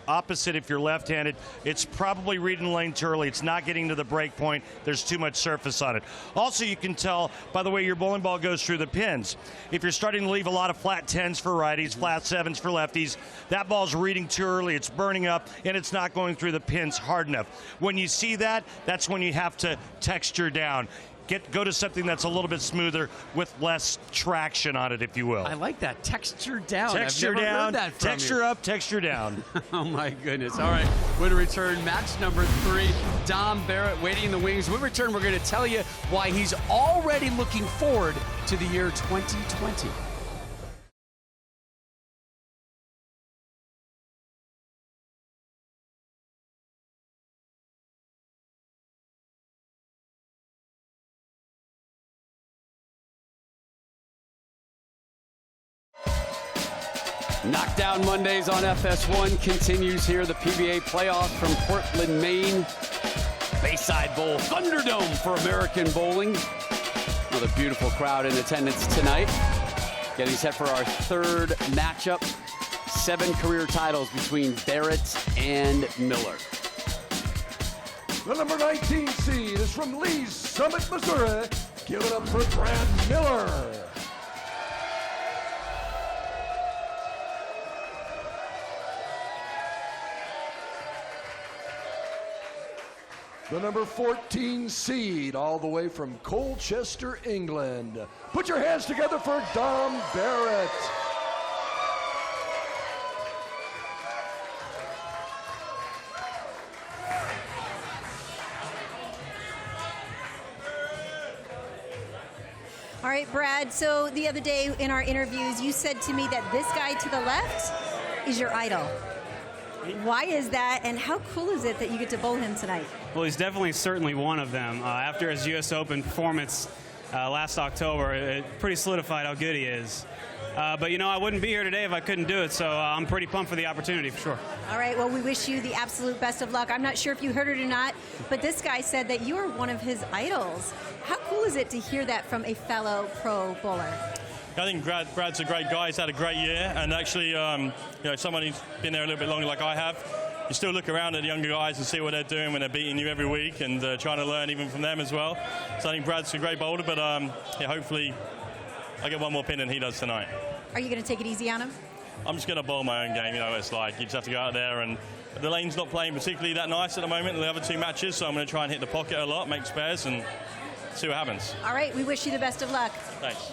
opposite if you're left-handed, it's probably reading the lane too early. It's not getting to the break point. There's too much surface on it. Also, you can tell by the way your bowling ball goes through the pins. If you're starting to leave a lot of flat 10s for righties, flat 7s for lefties, that ball's reading too early. It's burning up, and it's not going through the pins hard enough. When you see that, that's when you have to texture down. go to something that's a little bit smoother with less traction on it, if you will. I like that. Texture down. Texture I've never down, heard that from texture you. up, texture down. Oh my goodness. All right, when we return, match number 3, Dom Barrett waiting in the wings. When we return, we're going to tell you why he's already looking forward to the year 2020. Knockdown Mondays on FS1 continues here. The PBA playoff from Portland, Maine. Bayside Bowl, Thunderdome for American bowling. Another beautiful crowd in attendance tonight. Getting set for our 3rd matchup. 7 career titles between Barrett and Miller. The number 19 seed is from Lee's Summit, Missouri. Give it up for Brad Miller. The number 14 seed, all the way from Colchester, England. Put your hands together for Dom Barrett. All right, Brad, so the other day in our interviews, you said to me that this guy to the left is your idol. Why is that, and how cool is it that you get to bowl him tonight? Well, he's definitely certainly one of them. After his U.S. Open performance last October, it pretty solidified how good he is. But, you know, I wouldn't be here today if I couldn't do it, so I'm pretty pumped for the opportunity, for sure. All right, well, we wish you the absolute best of luck. I'm not sure if you heard it or not, but this guy said that you are one of his idols. How cool is it to hear that from a fellow pro bowler? I think Brad's a great guy. He's had a great year, and actually, you know, someone who's been there a little bit longer like I have, you still look around at the younger guys and see what they're doing when they're beating you every week, and trying to learn even from them as well. So I think Brad's a great bowler, but yeah, hopefully I get one more pin than he does tonight. Are you going to take it easy on him? I'm just going to bowl my own game. You know what it's like. You just have to go out there, and the lane's not playing particularly that nice at the moment in the other 2 matches, so I'm going to try and hit the pocket a lot, make spares, and see what happens. All right, we wish you the best of luck. Thanks.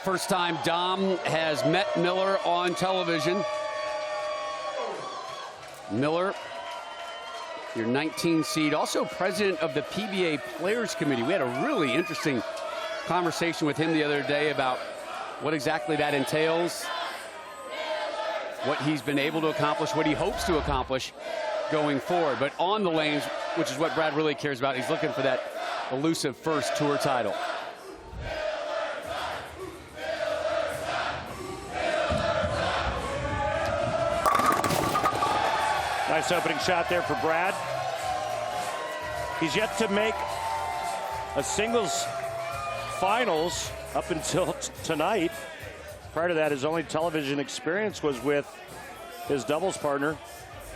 First time Dom has met Miller on television. Miller, your 19 seed, also president of the PBA Players Committee. We had a really interesting conversation with him the other day about what exactly that entails, what he's been able to accomplish, what he hopes to accomplish going forward. But on the lanes, which is what Brad really cares about, he's looking for that elusive first tour title. Nice opening shot there for Brad. He's yet to make a singles finals up until tonight. Prior to that, his only television experience was with his doubles partner,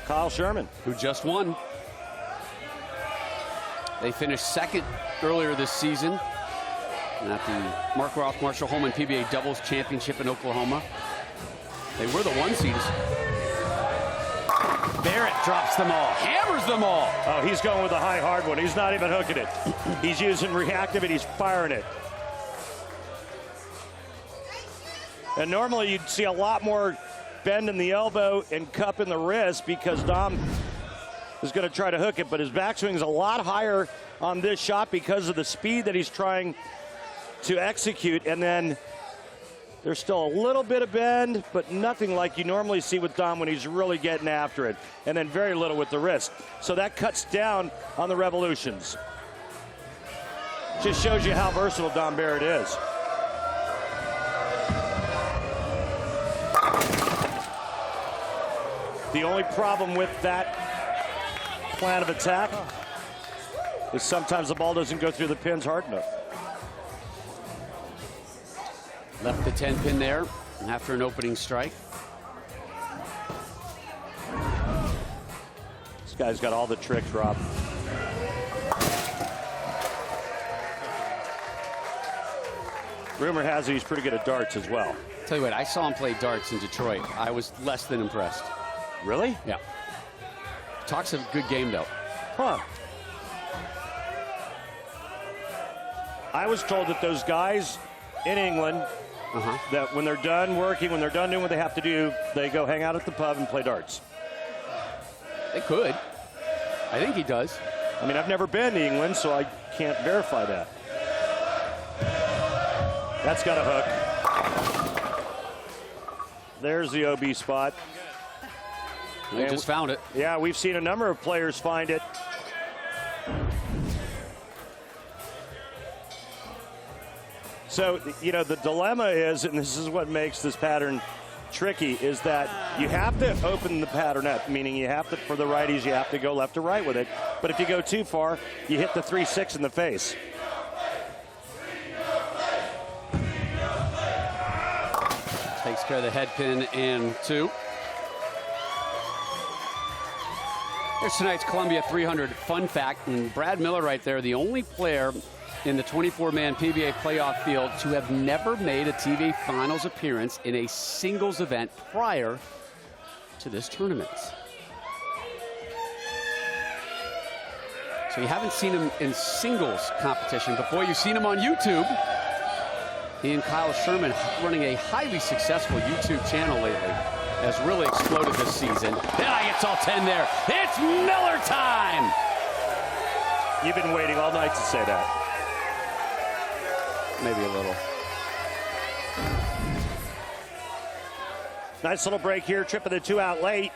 Kyle Sherman, who just won. They finished 2nd earlier this season at the Mark Roth Marshall Holman PBA Doubles Championship in Oklahoma. They were the 1 seeds. Barrett drops them all, hammers them all. Oh, he's going with a high hard one. He's not even hooking it. He's using reactive and he's firing it. And normally you'd see a lot more bend in the elbow and cup in the wrist because Dom is going to try to hook it, but his backswing is a lot higher on this shot because of the speed that he's trying to execute. And then there's still a little bit of bend, but nothing like you normally see with Dom when he's really getting after it. And then very little with the wrist. So that cuts down on the revolutions. Just shows you how versatile Dom Barrett is. The only problem with that plan of attack is sometimes the ball doesn't go through the pins hard enough. Left the 10 pin there after an opening strike. This guy's got all the tricks, Rob. Rumor has it he's pretty good at darts as well. Tell you what, I saw him play darts in Detroit. I was less than impressed. Really? Yeah. Talks a good game, though. Huh. I was told that those guys in England, that when they're done working, when they're done doing what they have to do, they go hang out at the pub and play darts. They could. I think he does. I mean, I've never been to England, so I can't verify that. That's got a hook. There's the OB spot. He just found it. Yeah, we've seen a number of players find it. So, you know, the dilemma is, and this is what makes this pattern tricky, is that you have to open the pattern up, meaning you have to, for the righties, you have to go left to right with it. But if you go too far, you hit the 3-6 in the face. Takes care of the head pin and 2. There's tonight's Columbia 300 fun fact. And Brad Miller right there, the only player in the 24-man PBA playoff field to have never made a TV Finals appearance in a singles event prior to this tournament. So you haven't seen him in singles competition before. You've seen him on YouTube. He and Kyle Sherman, running a highly successful YouTube channel lately, has really exploded this season. Yeah, he gets all 10 there. It's Miller time! You've been waiting all night to say that. Maybe a little. Nice little break here. Trip of the 2 out late.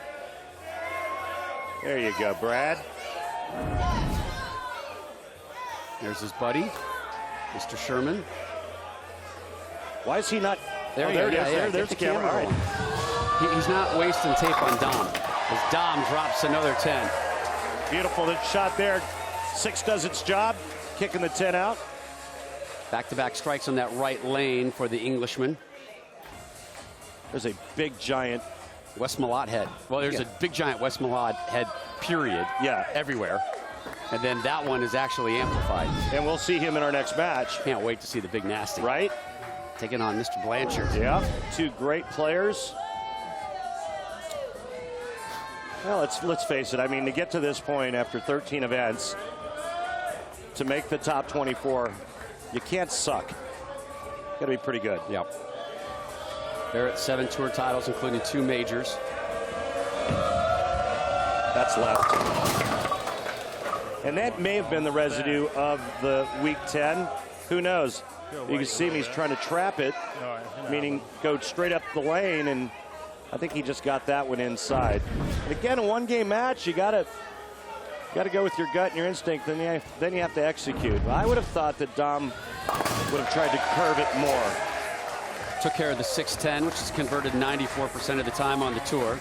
There you go, Brad. There's his buddy, Mr. Sherman. Why is he not? There oh, you there go. it is. Yeah, There's the camera. All right. He's not wasting tape on Dom, as Dom drops another 10. Beautiful shot there. 6 does its job, kicking the 10 out. Back-to-back strikes on that right lane for the Englishman. There's a big, giant West Malott head. Well, there's a big, giant West Malott head, period. Yeah. Everywhere. And then that one is actually amplified. And we'll see him in our next match. Can't wait to see the big nasty. Right? Taking on Mr. Blanchard. Yeah, 2 great players. Well, let's face it. I mean, to get to this point after 13 events, to make the top 24, you can't suck. Got to be pretty good. Yep. Barrett 7 tour titles, including 2 majors. That's left. And that may have been the residue of the week 10. Who knows? You can see him, he's trying to trap it, meaning go straight up the lane, and I think he just got that one inside. And again, a one-game match, you gotta go with your gut and your instinct, then you have to execute. I would have thought that Dom would have tried to curve it more. Took care of the 6-10, which is converted 94% of the time on the tour.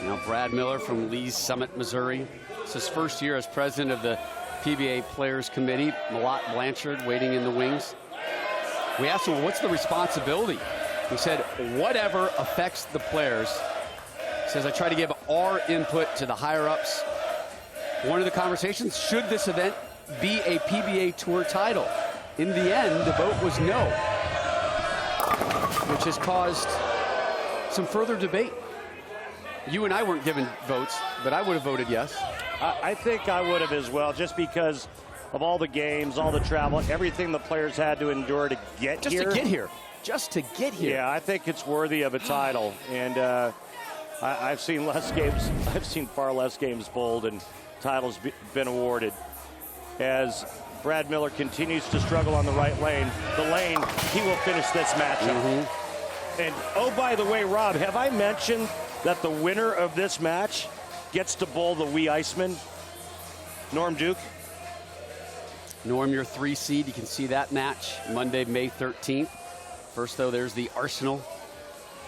Now Brad Miller from Lee's Summit, Missouri. It's his first year as president of the PBA Players Committee. Malott Blanchard waiting in the wings. We asked him, what's the responsibility? He said, whatever affects the players. He says, I try to give our input to the higher-ups. One of the conversations, should this event be a PBA Tour title? In the end, the vote was no, which has caused some further debate. You and I weren't given votes, but I would have voted yes. I think I would have as well, just because of all the games, all the travel, everything the players had to endure to get here. Just to get here. Just to get here. Yeah, I think it's worthy of a title. And I've seen less games. I've seen far less games bowled and titles been awarded. As Brad Miller continues to struggle on the right lane, he will finish this matchup. And, oh, by the way, Rob, have I mentioned that the winner of this match gets to bowl the wee Iceman, Norm Duke? Norm, your 3 seed. You can see that match Monday, May 13th. First, though, there's the Arsenal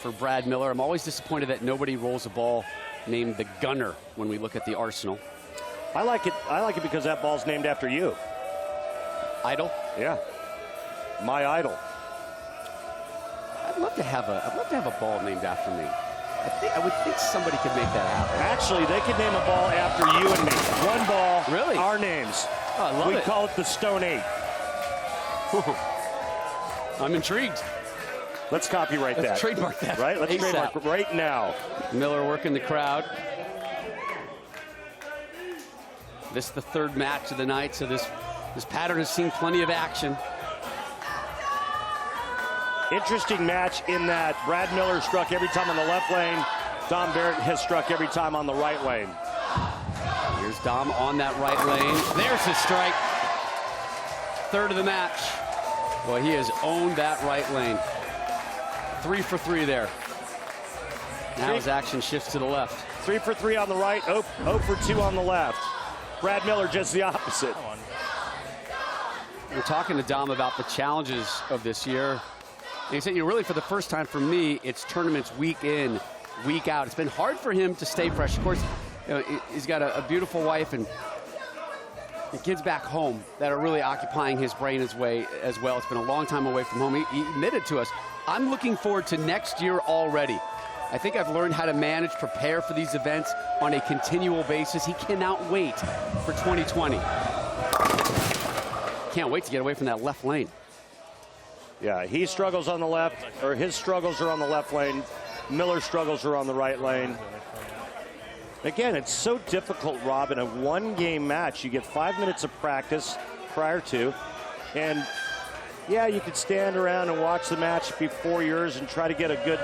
for Brad Miller. I'm always disappointed that nobody rolls a ball named the Gunner when we look at the Arsenal. I like it because that ball's named after you. Idol? Yeah. My idol. I'd love to have a ball named after me. I would think somebody could make that happen. Actually, they could name a ball after you and me. One ball, really? Our names. Oh, I love it. We call it the Stone 8. I'm intrigued. Let's copyright that. Let's trademark that. Right? Let's ASAP. trademark right now. Miller working the crowd. This is the third match of the night, so this pattern has seen plenty of action. Interesting match in that Brad Miller struck every time on the left lane. Dom Barrett has struck every time on the right lane. Here's Dom on that right lane. There's his strike. Third of the match. Well, he has owned that right lane. 3 for 3 there. Now his action shifts to the left. 3 for 3 on the right, 0 for 2 on the left. Brad Miller just the opposite. We're talking to Dom about the challenges of this year. And he said, really for the first time for me, it's tournaments week in, week out. It's been hard for him to stay fresh. Of course, he's got a beautiful wife and kids back home that are really occupying his brain as well. It's been a long time away from home. He admitted to us, I'm looking forward to next year already. I think I've learned how to manage, prepare for these events on a continual basis. He cannot wait for 2020. Can't wait to get away from that left lane. Yeah, he struggles on the left, or his struggles are on the left lane. Miller's struggles are on the right lane. Again, it's so difficult, Rob, in a one-game match. You get 5 minutes of practice prior to, and yeah, you could stand around and watch the match before yours and try to get a good,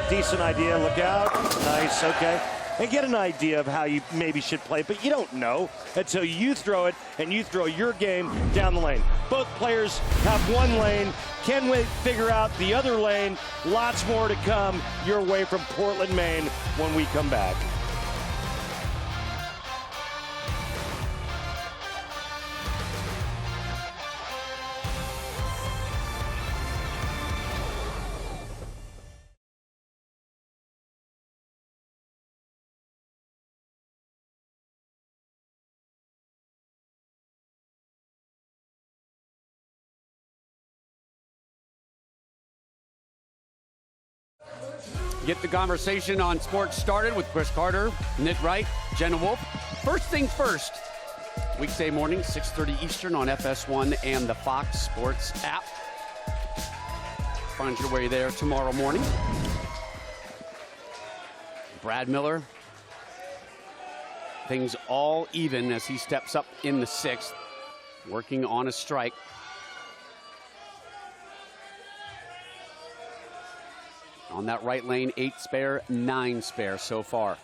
decent idea. Look out, nice, okay. And get an idea of how you maybe should play, but you don't know until you throw it and you throw your game down the lane. Both players have one lane. Can we figure out the other lane? Lots more to come your way from Portland, Maine when we come back. Get the conversation on sports started with Chris Carter, Nick Wright, Jenna Wolf. First things first, weekday morning, 6:30 Eastern on FS1 and the Fox Sports app. Find your way there tomorrow morning. Brad Miller, things all even as he steps up in the 6th, working on a strike. On that right lane, 8 spare, 9 spare so far.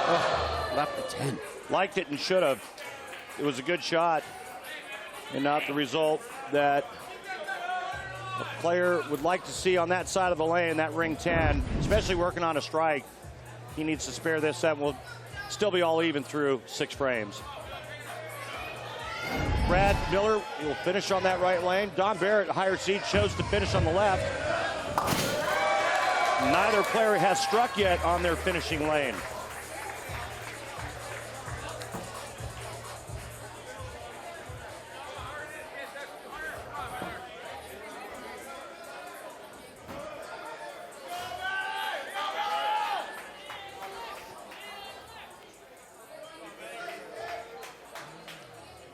Oh, left the 10. Liked it and should have. It was a good shot and not the result that a player would like to see on that side of the lane, that ring 10, especially working on a strike. He needs to spare this set. Will still be all even through 6 frames. Brad Miller will finish on that right lane. Dom Barrett, higher seed, chose to finish on the left. Neither player has struck yet on their finishing lane.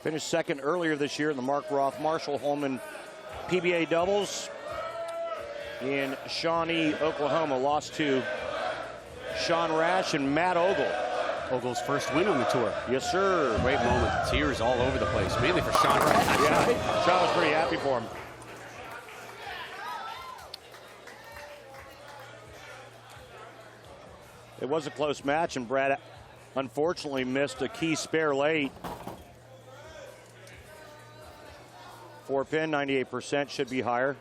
Finished second earlier this year in the Mark Roth Marshall Holman PBA doubles in Shawnee, Oklahoma. Lost to Sean Rash and Matt Ogle. Ogle's first win on the tour. Yes, sir. Great moment. Tears all over the place, mainly for Sean Rash. Yeah, Sean was pretty happy for him. It was a close match, and Brad unfortunately missed a key spare late. 4-pin, 98%, should be higher.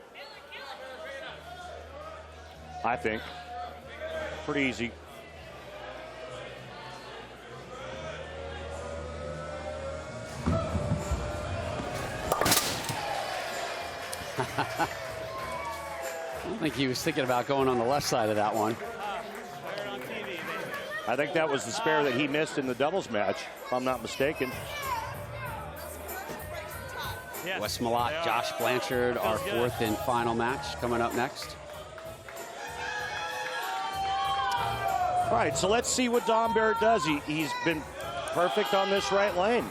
I think. Pretty easy. I don't think he was thinking about going on the left side of that one. I think that was the spare that he missed in the doubles match, if I'm not mistaken. Yes. Wes Malott, Josh Blanchard, our 4th and final match coming up next. All right, so let's see what Dom Barrett does. He's been perfect on this right lane.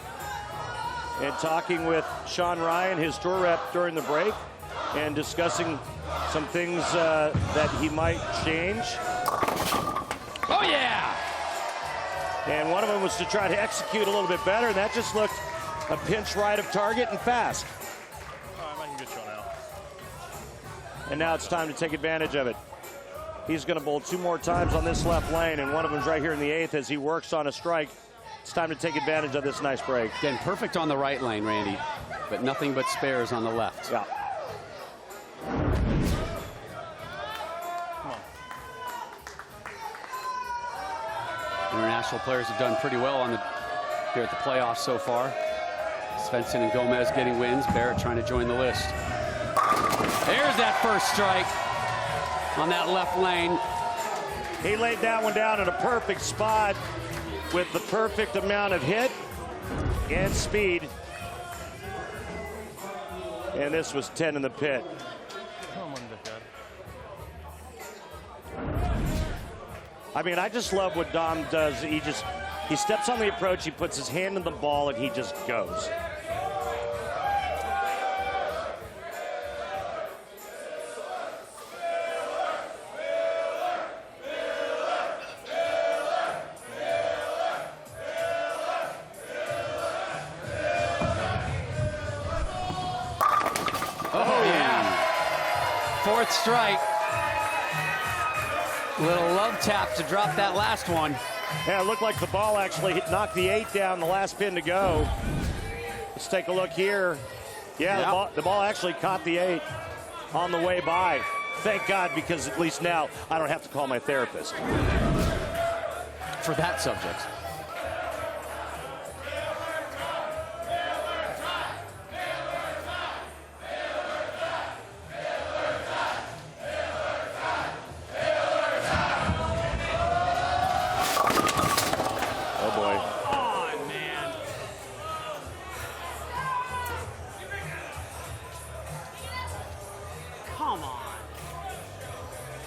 and talking with Sean Ryan, his tour rep, during the break, and discussing some things that he might change. Oh, yeah! And one of them was to try to execute a little bit better, and that just looked a pinch right of target and fast. I'm making a good shot now. And now it's time to take advantage of it. He's going to bowl 2 more times on this left lane, and one of them's right here in the 8th as he works on a strike. It's time to take advantage of this nice break. Again, perfect on the right lane, Randy, but nothing but spares on the left. Yeah. International players have done pretty well here at the playoffs so far. Svensson and Gomez getting wins. Barrett trying to join the list. There's that first strike on that left lane. He laid that one down in a perfect spot with the perfect amount of hit and speed. And this was 10 in the pit. Come on, Blanchard. I mean, I just love what Dom does. He steps on the approach, he puts his hand in the ball, and he just goes. Oh, yeah. 4th strike. Little love tap to drop that last one. Yeah, it looked like the ball actually knocked the 8 down, the last pin to go. Let's take a look here. Yeah, yep. the ball actually caught the 8 on the way by. Thank God, because at least now I don't have to call my therapist. For that subject.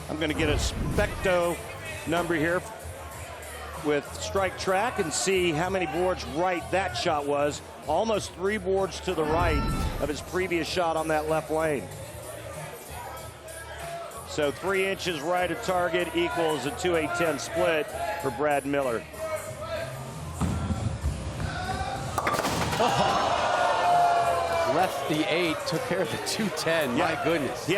I'm going to get a specto number here with Strike Track and see how many boards right that shot was. Almost 3 boards to the right of his previous shot on that left lane. So 3 inches right of target equals a 2-8-10 split for Brad Miller. Oh. Left the 8, took care of the 2-10. Yeah. My goodness. He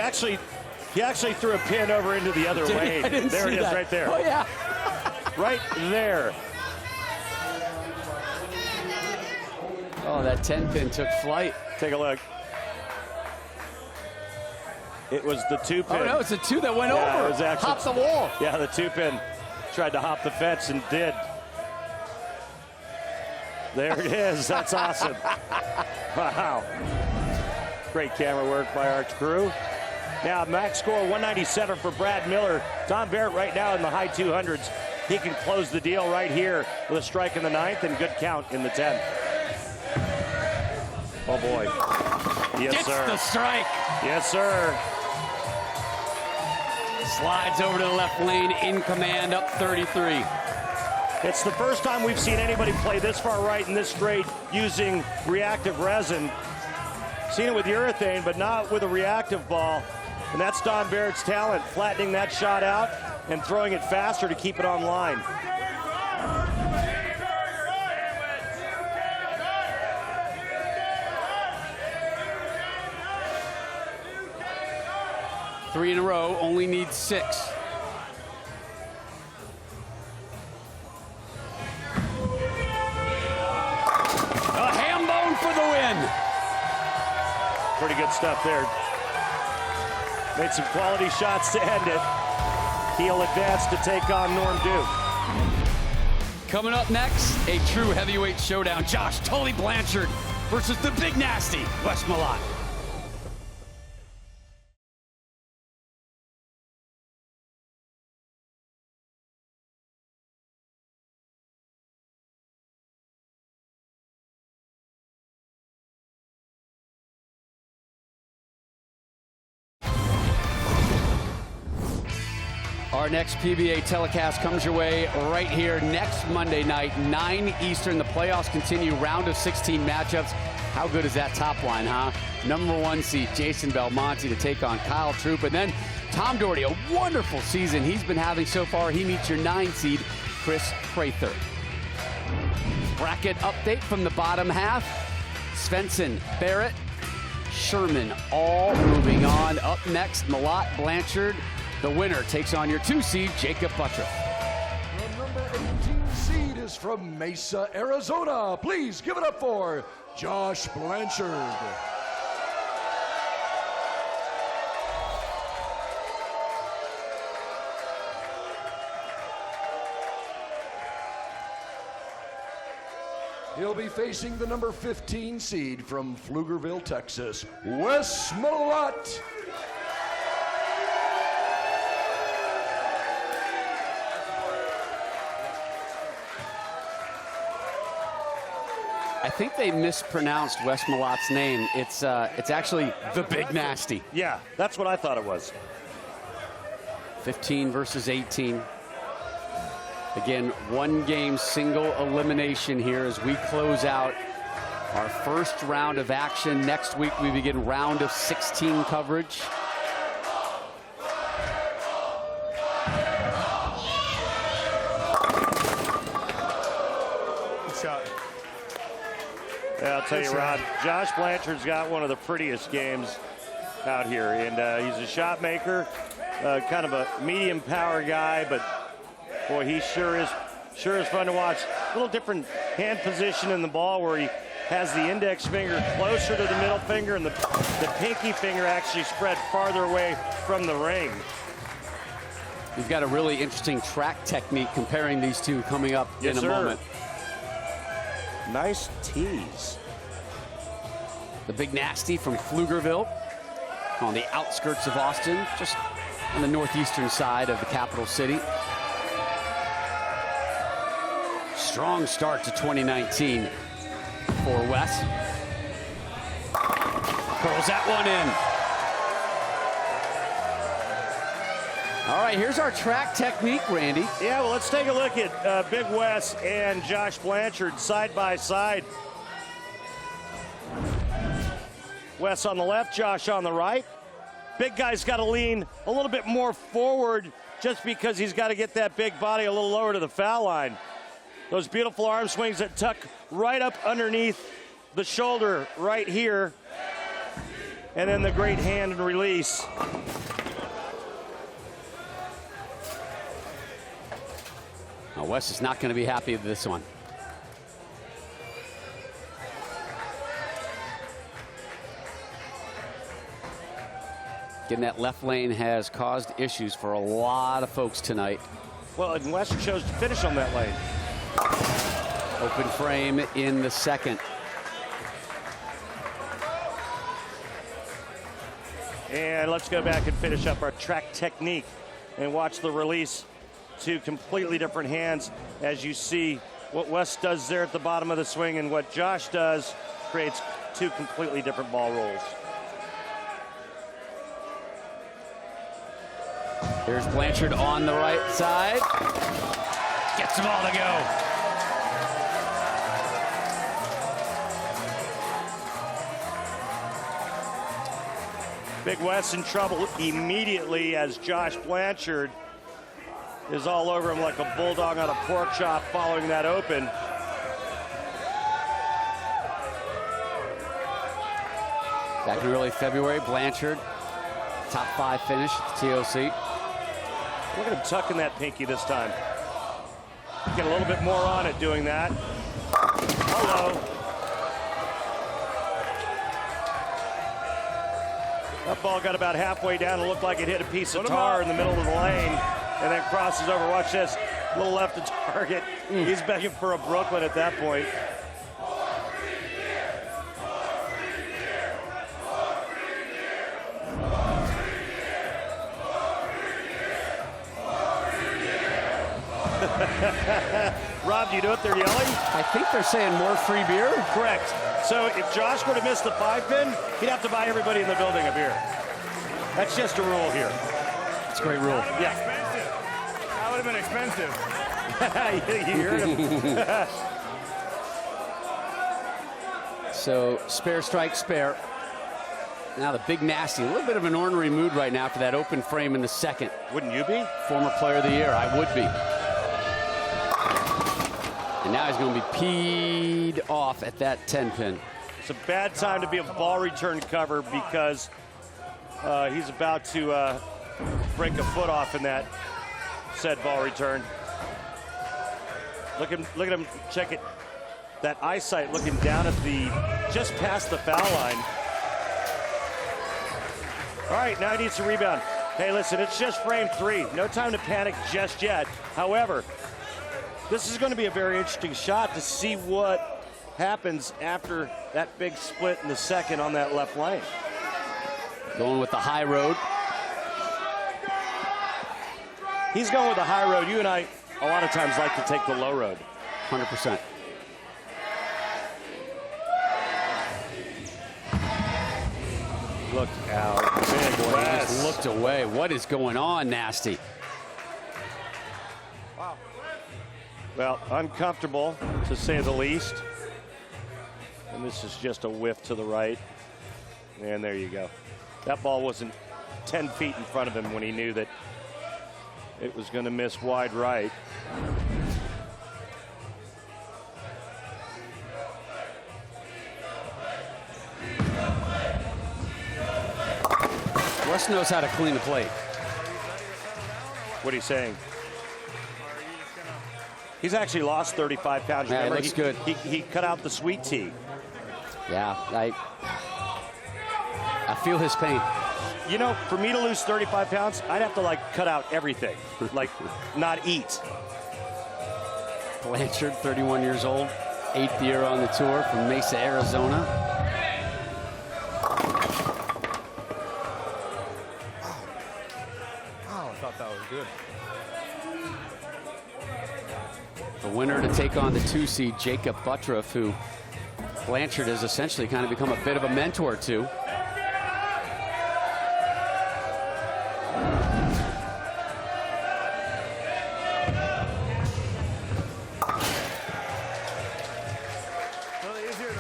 actually threw a pin over into the other lane. There it is, right there. Oh, yeah. Right there. Oh, that 10-pin took flight. Take a look. It was the 2-pin. Oh, no, it's the 2 that went over. It was actually, hopped the wall. Yeah, the 2-pin tried to hop the fence and did. There it is. That's awesome. Wow. Great camera work by our crew. Now, max score 197 for Brad Miller. Tom Barrett right now in the high 200s. He can close the deal right here with a strike in the 9th and good count in the 10th. Oh, boy. Yes, Gets sir. the strike. Yes, sir. Slides over to the left lane, in command, up 33. It's the first time we've seen anybody play this far right and this straight using reactive resin. Seen it with urethane, but not with a reactive ball. And that's Don Barrett's talent, flattening that shot out and throwing it faster to keep it on line. Three in a row, only needs 6. A ham bone for the win. Pretty good stuff there. Made some quality shots to end it. He'll advance to take on Norm Duke. Coming up next, a true heavyweight showdown. Josh Tully Blanchard versus the big nasty Wes Malott. Our next PBA telecast comes your way right here next Monday night, 9 Eastern. The playoffs continue, round of 16 matchups. How good is that top line, huh? Number 1 seed Jason Belmonte to take on Kyle Troop. And then Tom Doherty, a wonderful season he's been having so far. He meets your 9 seed Chris Prather. Bracket update from the bottom half. Svensson, Barrett, Sherman all moving on. Up next, Malott, Blanchard. The winner takes on your 2 seed Jacob Buttrick. The number 18 seed is from Mesa, Arizona. Please give it up for Josh Blanchard. He'll be facing the number 15 seed from Pflugerville, Texas, Wes Malott. I think they mispronounced Wes Malott's name. It's actually the Big Nasty. Yeah, that's what I thought it was. 15 versus 18. Again, 1 game single elimination here as we close out our first round of action. Next week we begin round of 16 coverage. Good shot. Yeah, I'll tell you, Rod, Josh Blanchard's got one of the prettiest games out here, and he's a shot maker, kind of a medium power guy, but boy, he sure is fun to watch. A little different hand position in the ball where he has the index finger closer to the middle finger and the pinky finger actually spread farther away from the ring. You've got a really interesting track technique comparing these two coming up in a moment. Nice tease. The Big Nasty from Pflugerville on the outskirts of Austin, just on the northeastern side of the capital city. Strong start to 2019 for Wes. Curls that one in. All right, here's our track technique, Randy. Yeah, well, let's take a look at Big Wes and Josh Blanchard side by side. Wes on the left, Josh on the right. Big guy's got to lean a little bit more forward just because he's got to get that big body a little lower to the foul line. Those beautiful arm swings that tuck right up underneath the shoulder right here. And then the great hand and release. Now, Wes is not going to be happy with this one. Getting that left lane has caused issues for a lot of folks tonight. Well, and Wes chose to finish on that lane. Open frame in the second. And let's go back and finish up our track technique and watch the release. 2 completely different hands as you see what Wes does there at the bottom of the swing and what Josh does creates 2 completely different ball rolls. Here's Blanchard on the right side. Gets them all to go. Big Wes in trouble immediately as Josh Blanchard is all over him like a bulldog on a pork chop following that open. Back in early February, Blanchard, top 5 finish at the TOC. Look at him tucking that pinky this time. Get a little bit more on it doing that. Hello. That ball got about halfway down and looked like it hit a piece of tar in the middle of the lane and then crosses over. Watch this. A little left to target. He's begging for a Brooklyn at that point. Rob, do you know what they're yelling? I think they're saying more free beer. Correct. So if Josh were to miss the 5-pin, he'd have to buy everybody in the building a beer. That's just a rule here. It's a great rule. Yeah. That would have been expensive. You heard him. So spare strike, spare. Now the big nasty, a little bit of an ornery mood right now for that open frame in the second. Wouldn't you be? Former player of the year, I would be. And now he's going to be peed off at that 10 pin. It's a bad time to be a ball return cover because he's about to break a foot off in that said ball return. Look at him, check it. That eyesight looking down at just past the foul line. All right, now he needs to rebound. Hey, listen, it's just frame 3. No time to panic just yet. However, this is going to be a very interesting shot to see what happens after that big split in the second on that left lane. Going with the high road. He's going with the high road. You and I, a lot of times, like to take the low road. 100%. Look out. Big West. Just looked away. What is going on, Nasty? Wow. Well, uncomfortable, to say the least. And this is just a whiff to the right. And there you go. That ball wasn't 10 feet in front of him when he knew that it was going to miss wide right. West knows how to clean the plate. What are you saying? He's actually lost 35 pounds. Yeah, Remember, he looks good. He cut out the sweet tea. Yeah, I feel his pain. You know, for me to lose 35 pounds, I'd have to, like, cut out everything. Like, not eat. Blanchard, 31 years old, 8th year on the tour from Mesa, Arizona. That was good. The winner to take on the 2 seed, Jacob Buttroff, who Blanchard has essentially kind of become a bit of a mentor to.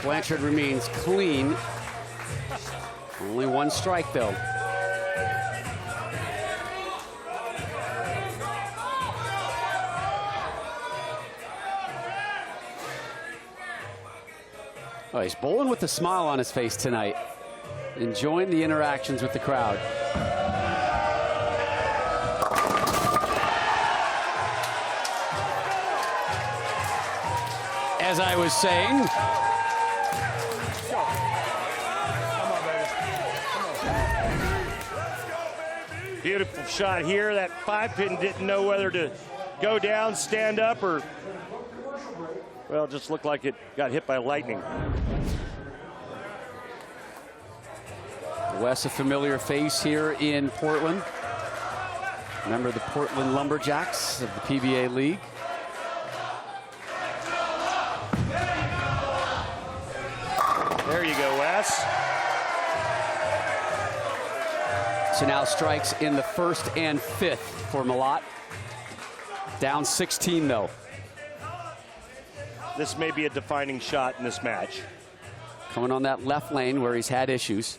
Blanchard remains clean. Only 1 strike, though. Oh, he's bowling with a smile on his face tonight, enjoying the interactions with the crowd. As I was saying, Beautiful shot here. That 5-pin didn't know whether to go down, stand up, or, well, just looked like it got hit by lightning. Wes, a familiar face here in Portland. Remember the Portland Lumberjacks of the PBA League. There you go, Wes. So now strikes in the 1st and 5th for Malott. Down 16, though. This may be a defining shot in this match. Coming on that left lane where he's had issues.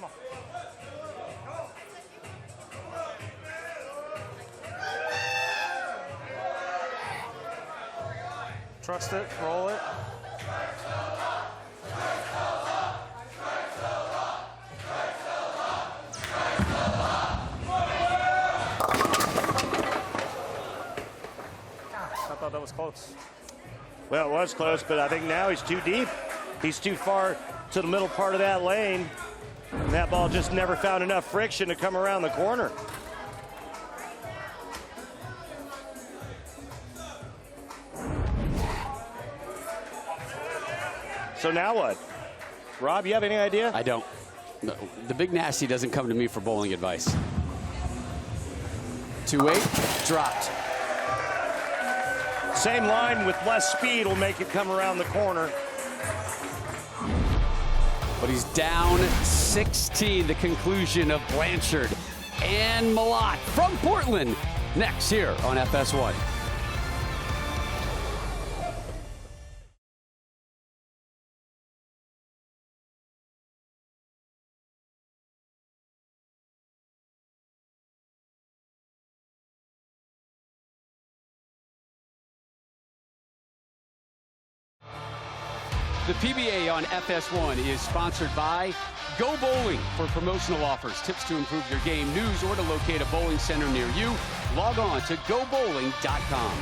Trust it, roll it. I thought that was close. Well, it was close, but I think now he's too deep. He's too far to the middle part of that lane. And that ball just never found enough friction to come around the corner. So now what? Rob, you have any idea? I don't. No, the big nasty doesn't come to me for bowling advice. 2-8, dropped. Same line with less speed will make it come around the corner. But he's down 16, the conclusion of Blanchard and Malott from Portland. Next here on FS1. The PBA on FS1 is sponsored by Go Bowling. For promotional offers, tips to improve your game, news, or to locate a bowling center near you, log on to gobowling.com.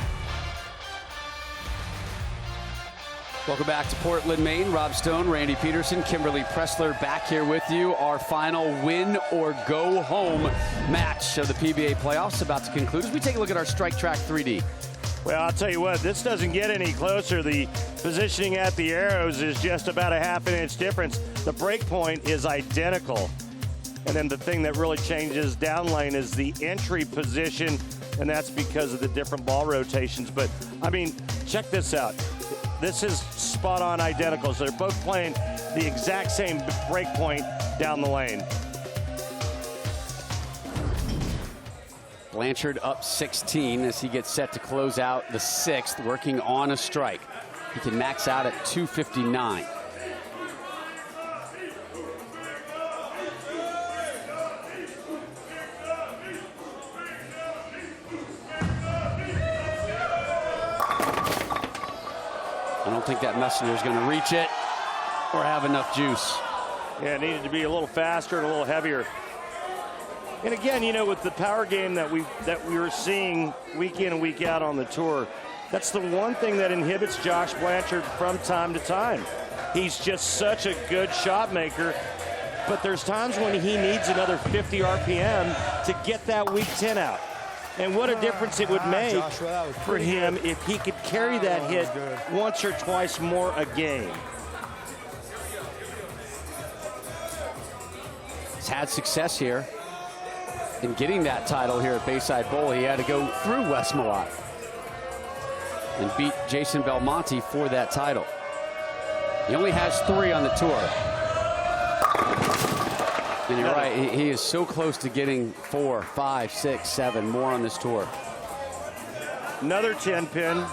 Welcome back to Portland, Maine. Rob Stone, Randy Peterson, Kimberly Pressler back here with you. Our final win or go home match of the PBA playoffs about to conclude as we take a look at our Strike Track 3D. Well, I'll tell you what, this doesn't get any closer. The positioning at the arrows is just about a half-inch difference. The break point is identical. And then the thing that really changes down lane is the entry position, and that's because of the different ball rotations. But, I mean, check this out. This is spot-on identical. So they're both playing the exact same break point down the lane. Blanchard up 16 as he gets set to close out the 6th, working on a strike. He can max out at 259. I don't think that messenger is going to reach it or have enough juice. Yeah, it needed to be a little faster and a little heavier. And again, you know, with the power game that we were seeing week in and week out on the tour, that's the one thing that inhibits Josh Blanchard from time to time. He's just such a good shot maker, but there's times when he needs another 50 RPM to get that weak 10 out. And what a difference it would make for him if he could carry that hit once or twice more a game. He's had success here in getting that title here at Bayside Bowl. He had to go through Wes Malott and beat Jason Belmonte for that title. He only has 3 on the tour. And you're right, he is so close to getting 4, 5, 6, 7 more on this tour. Another 10 pin.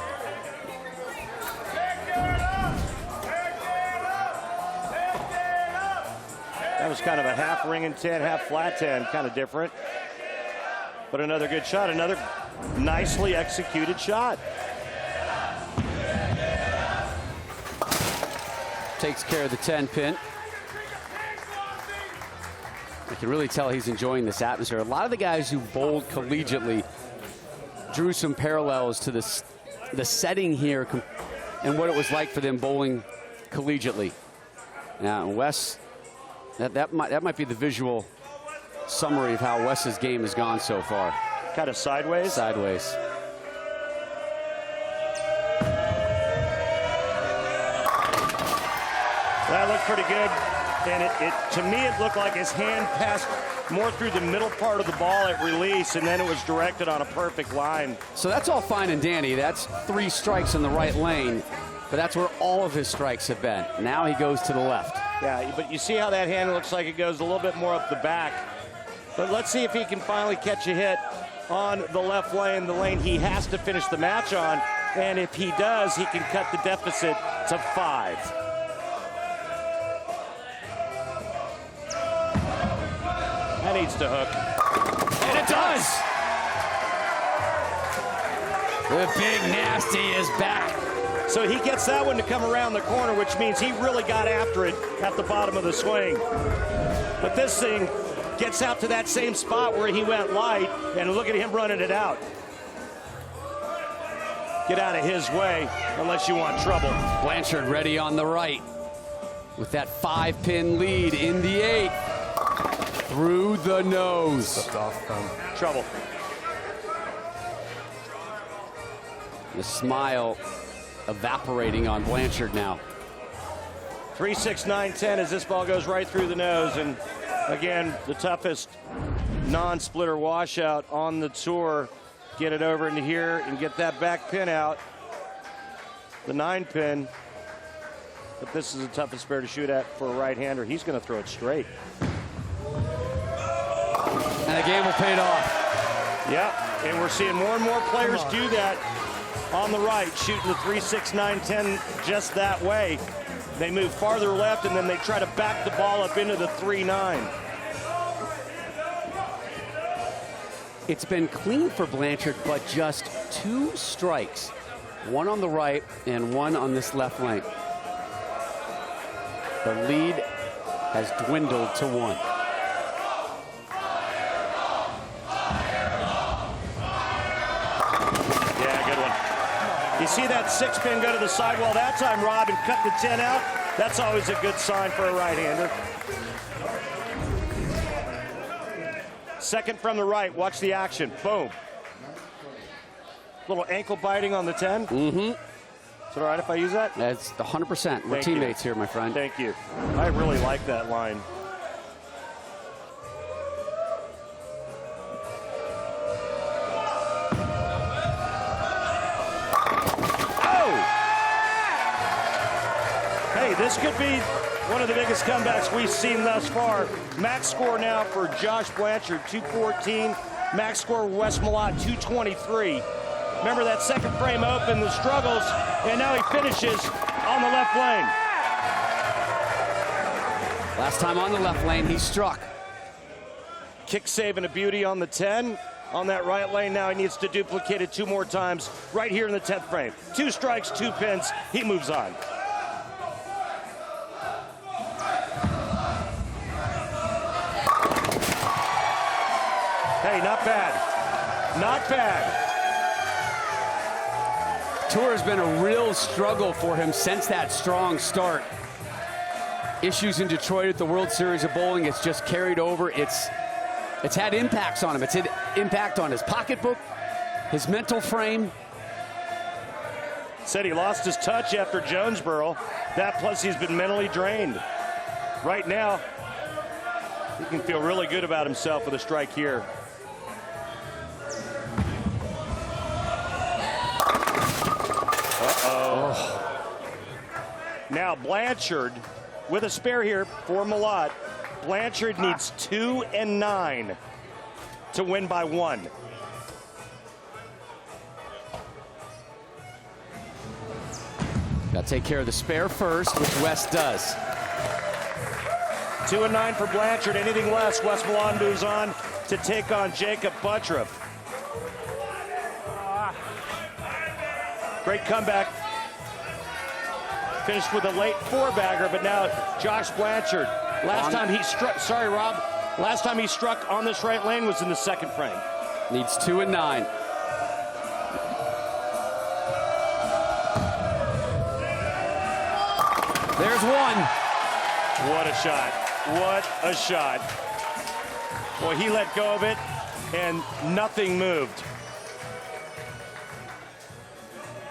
That was kind of a half ring and 10, half flat 10, kind of different. But another good shot, another nicely executed shot. Takes care of the 10 pin. You can really tell he's enjoying this atmosphere. A lot of the guys who bowled collegiately drew some parallels to the setting here and what it was like for them bowling collegiately. Now, Wes, that might be the visual summary of how Wes's game has gone so far. Kind of sideways? Sideways. That looked pretty good. And to me, it looked like his hand passed more through the middle part of the ball at release, and then it was directed on a perfect line. So that's all fine and dandy. That's 3 strikes in the right lane, but that's where all of his strikes have been. Now he goes to the left. Yeah, but you see how that hand looks like it goes a little bit more up the back. But let's see if he can finally catch a hit on the left lane, the lane he has to finish the match on. And if he does, he can cut the deficit to 5. That needs to hook. And it does! The big nasty is back. So he gets that one to come around the corner, which means he really got after it at the bottom of the swing. But this thing gets out to that same spot where he went light, and look at him running it out. Get out of his way unless you want trouble. Blanchard ready on the right with that 5-pin lead in the 8th. Through the nose. Trouble. The smile evaporating on Blanchard now. 3, 6, 9, 10 as this ball goes right through the nose. And again, the toughest non-splitter washout on the tour. Get it over into here and get that back pin out. The 9 pin. But this is the toughest spare to shoot at for a right-hander. He's going to throw it straight. And the game will pay it off. Yeah, and we're seeing more and more players do that on the right, shooting the 3, 6, 9, 10 just that way. They move farther left, and then they try to back the ball up into the 3, 9. It's been clean for Blanchard, but just 2 strikes. 1 on the right and 1 on this left lane. The lead has dwindled to 1. Yeah, good one. You see that 6-pin go to the sidewall that time, Rob, and cut the 10 out? That's always a good sign for a right-hander. Second from the right, watch the action, boom. Little ankle biting on the 10. Mm-hmm. Is it all right if I use that? That's 100%. We're teammates here, my friend. Thank you. I really like that line. Oh! Hey, this could be one of the biggest comebacks we've seen thus far. Max score now for Josh Blanchard, 214. Max score Wes Malott, 223. Remember that second frame open, the struggles, and now he finishes on the left lane. Last time on the left lane, he struck. Kick save and a beauty on the 10. On that right lane, now he needs to duplicate it 2 more times right here in the 10th frame. 2 strikes, 2 pins, he moves on. Hey, not bad. Not bad. Tour has been a real struggle for him since that strong start. Issues in Detroit at the World Series of Bowling, it's just carried over. It's had impacts on him. It's had impact on his pocketbook, his mental frame. Said he lost his touch after Jonesboro. That plus he's been mentally drained. Right now, he can feel really good about himself with a strike here. Now Blanchard with a spare here for Malott. Blanchard needs 2 and 9 to win by 1. Got to take care of the spare first, which Wes does. 2 and 9 for Blanchard. Anything less, Wes Malott moves on to take on Jacob Buttroff. Great comeback. Finished with a late 4-bagger, but now Josh Blanchard. Last time he struck, sorry, Rob. Last time he struck on this right lane was in the 2nd frame. Needs 2 and 9. There's 1. What a shot. What a shot. Boy, he let go of it, and nothing moved.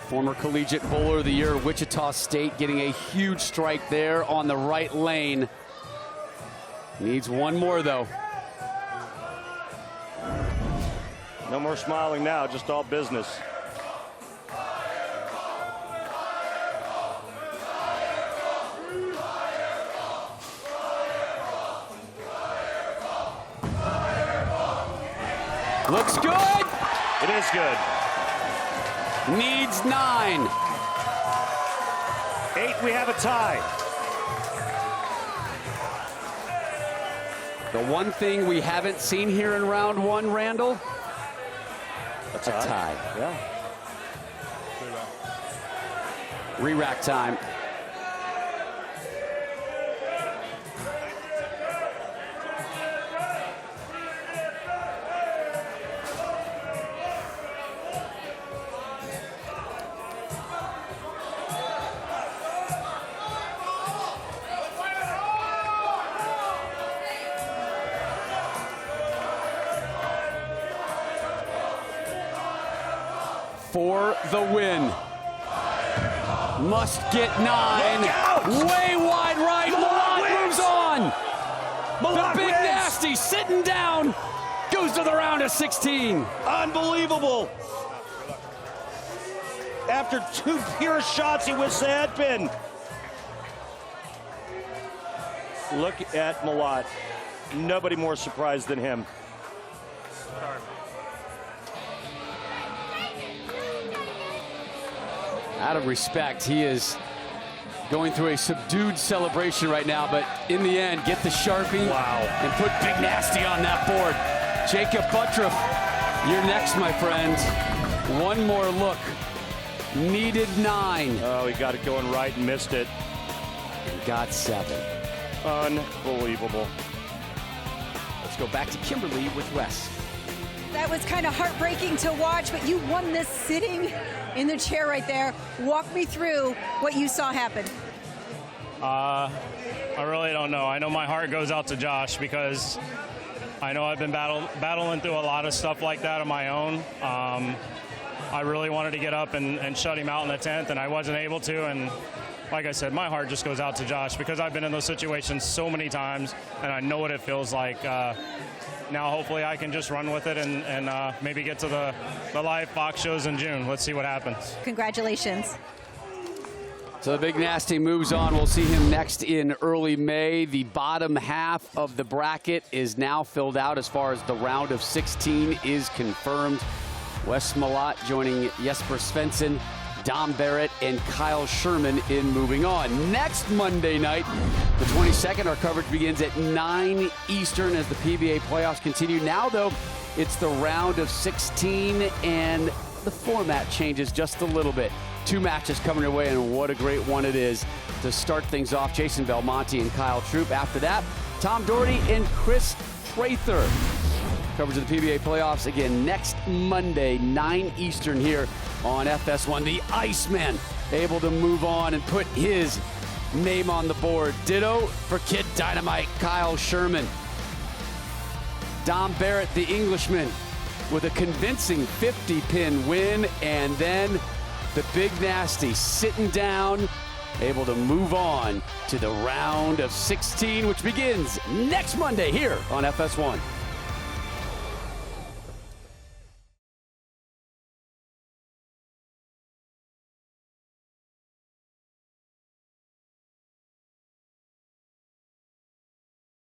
Former collegiate bowler of the year, Wichita State, getting a huge strike there on the right lane. Needs 1 more, though. No more smiling now, just all business. Looks good. It is good. Needs 9. 8, we have a tie. The one thing we haven't seen here in round 1, Randall, a tie. Yeah. Re-rack time. For the win. Must get 9. Way wide right. Malott moves on. Malott the big wins. nasty sitting down. Goes to the round of 16. Unbelievable. After 2 pure shots, he was the head pin. Look at Malott. Nobody more surprised than him. Out of respect, he is going through a subdued celebration right now, but in the end, get the Sharpie and put Big Nasty on that board. Jacob Buttroff, you're next, my friend. 1 more look. Needed 9. Oh, he got it going right and missed it. got 7. Unbelievable. Let's go back to Kimberly with Wes. That was kind of heartbreaking to watch, but you won this sitting in the chair right there. Walk me through what you saw happen. I really don't know. I know my heart goes out to Josh because I know I've been battling through a lot of stuff like that on my own. I really wanted to get up and shut him out in the 10th, and I wasn't able to. And like I said, my heart just goes out to Josh because I've been in those situations so many times, and I know what it feels like. Now hopefully I can just run with it and maybe get to the live Fox shows in June. Let's see what happens. Congratulations. So the Big Nasty moves on. We'll see him next in early May. The bottom half of the bracket is now filled out as far as the round of 16 is confirmed. Wes Malott joining Jesper Svensson, Dom Barrett, and Kyle Sherman in moving on. Next Monday night, the 22nd, our coverage begins at 9 Eastern as the PBA playoffs continue. Now, though, it's the round of 16, and the format changes just a little bit. 2 matches coming your way, and what a great one it is to start things off. Jason Belmonte and Kyle Troop. After that, Tom Doherty and Chris Prather. Coverage of the PBA playoffs again next Monday, 9 Eastern here on FS1. The Iceman able to move on and put his name on the board. Ditto for Kid Dynamite, Kyle Sherman. Dom Barrett, the Englishman, with a convincing 50-pin win, and then the Big Nasty sitting down, able to move on to the round of 16, which begins next Monday here on FS1.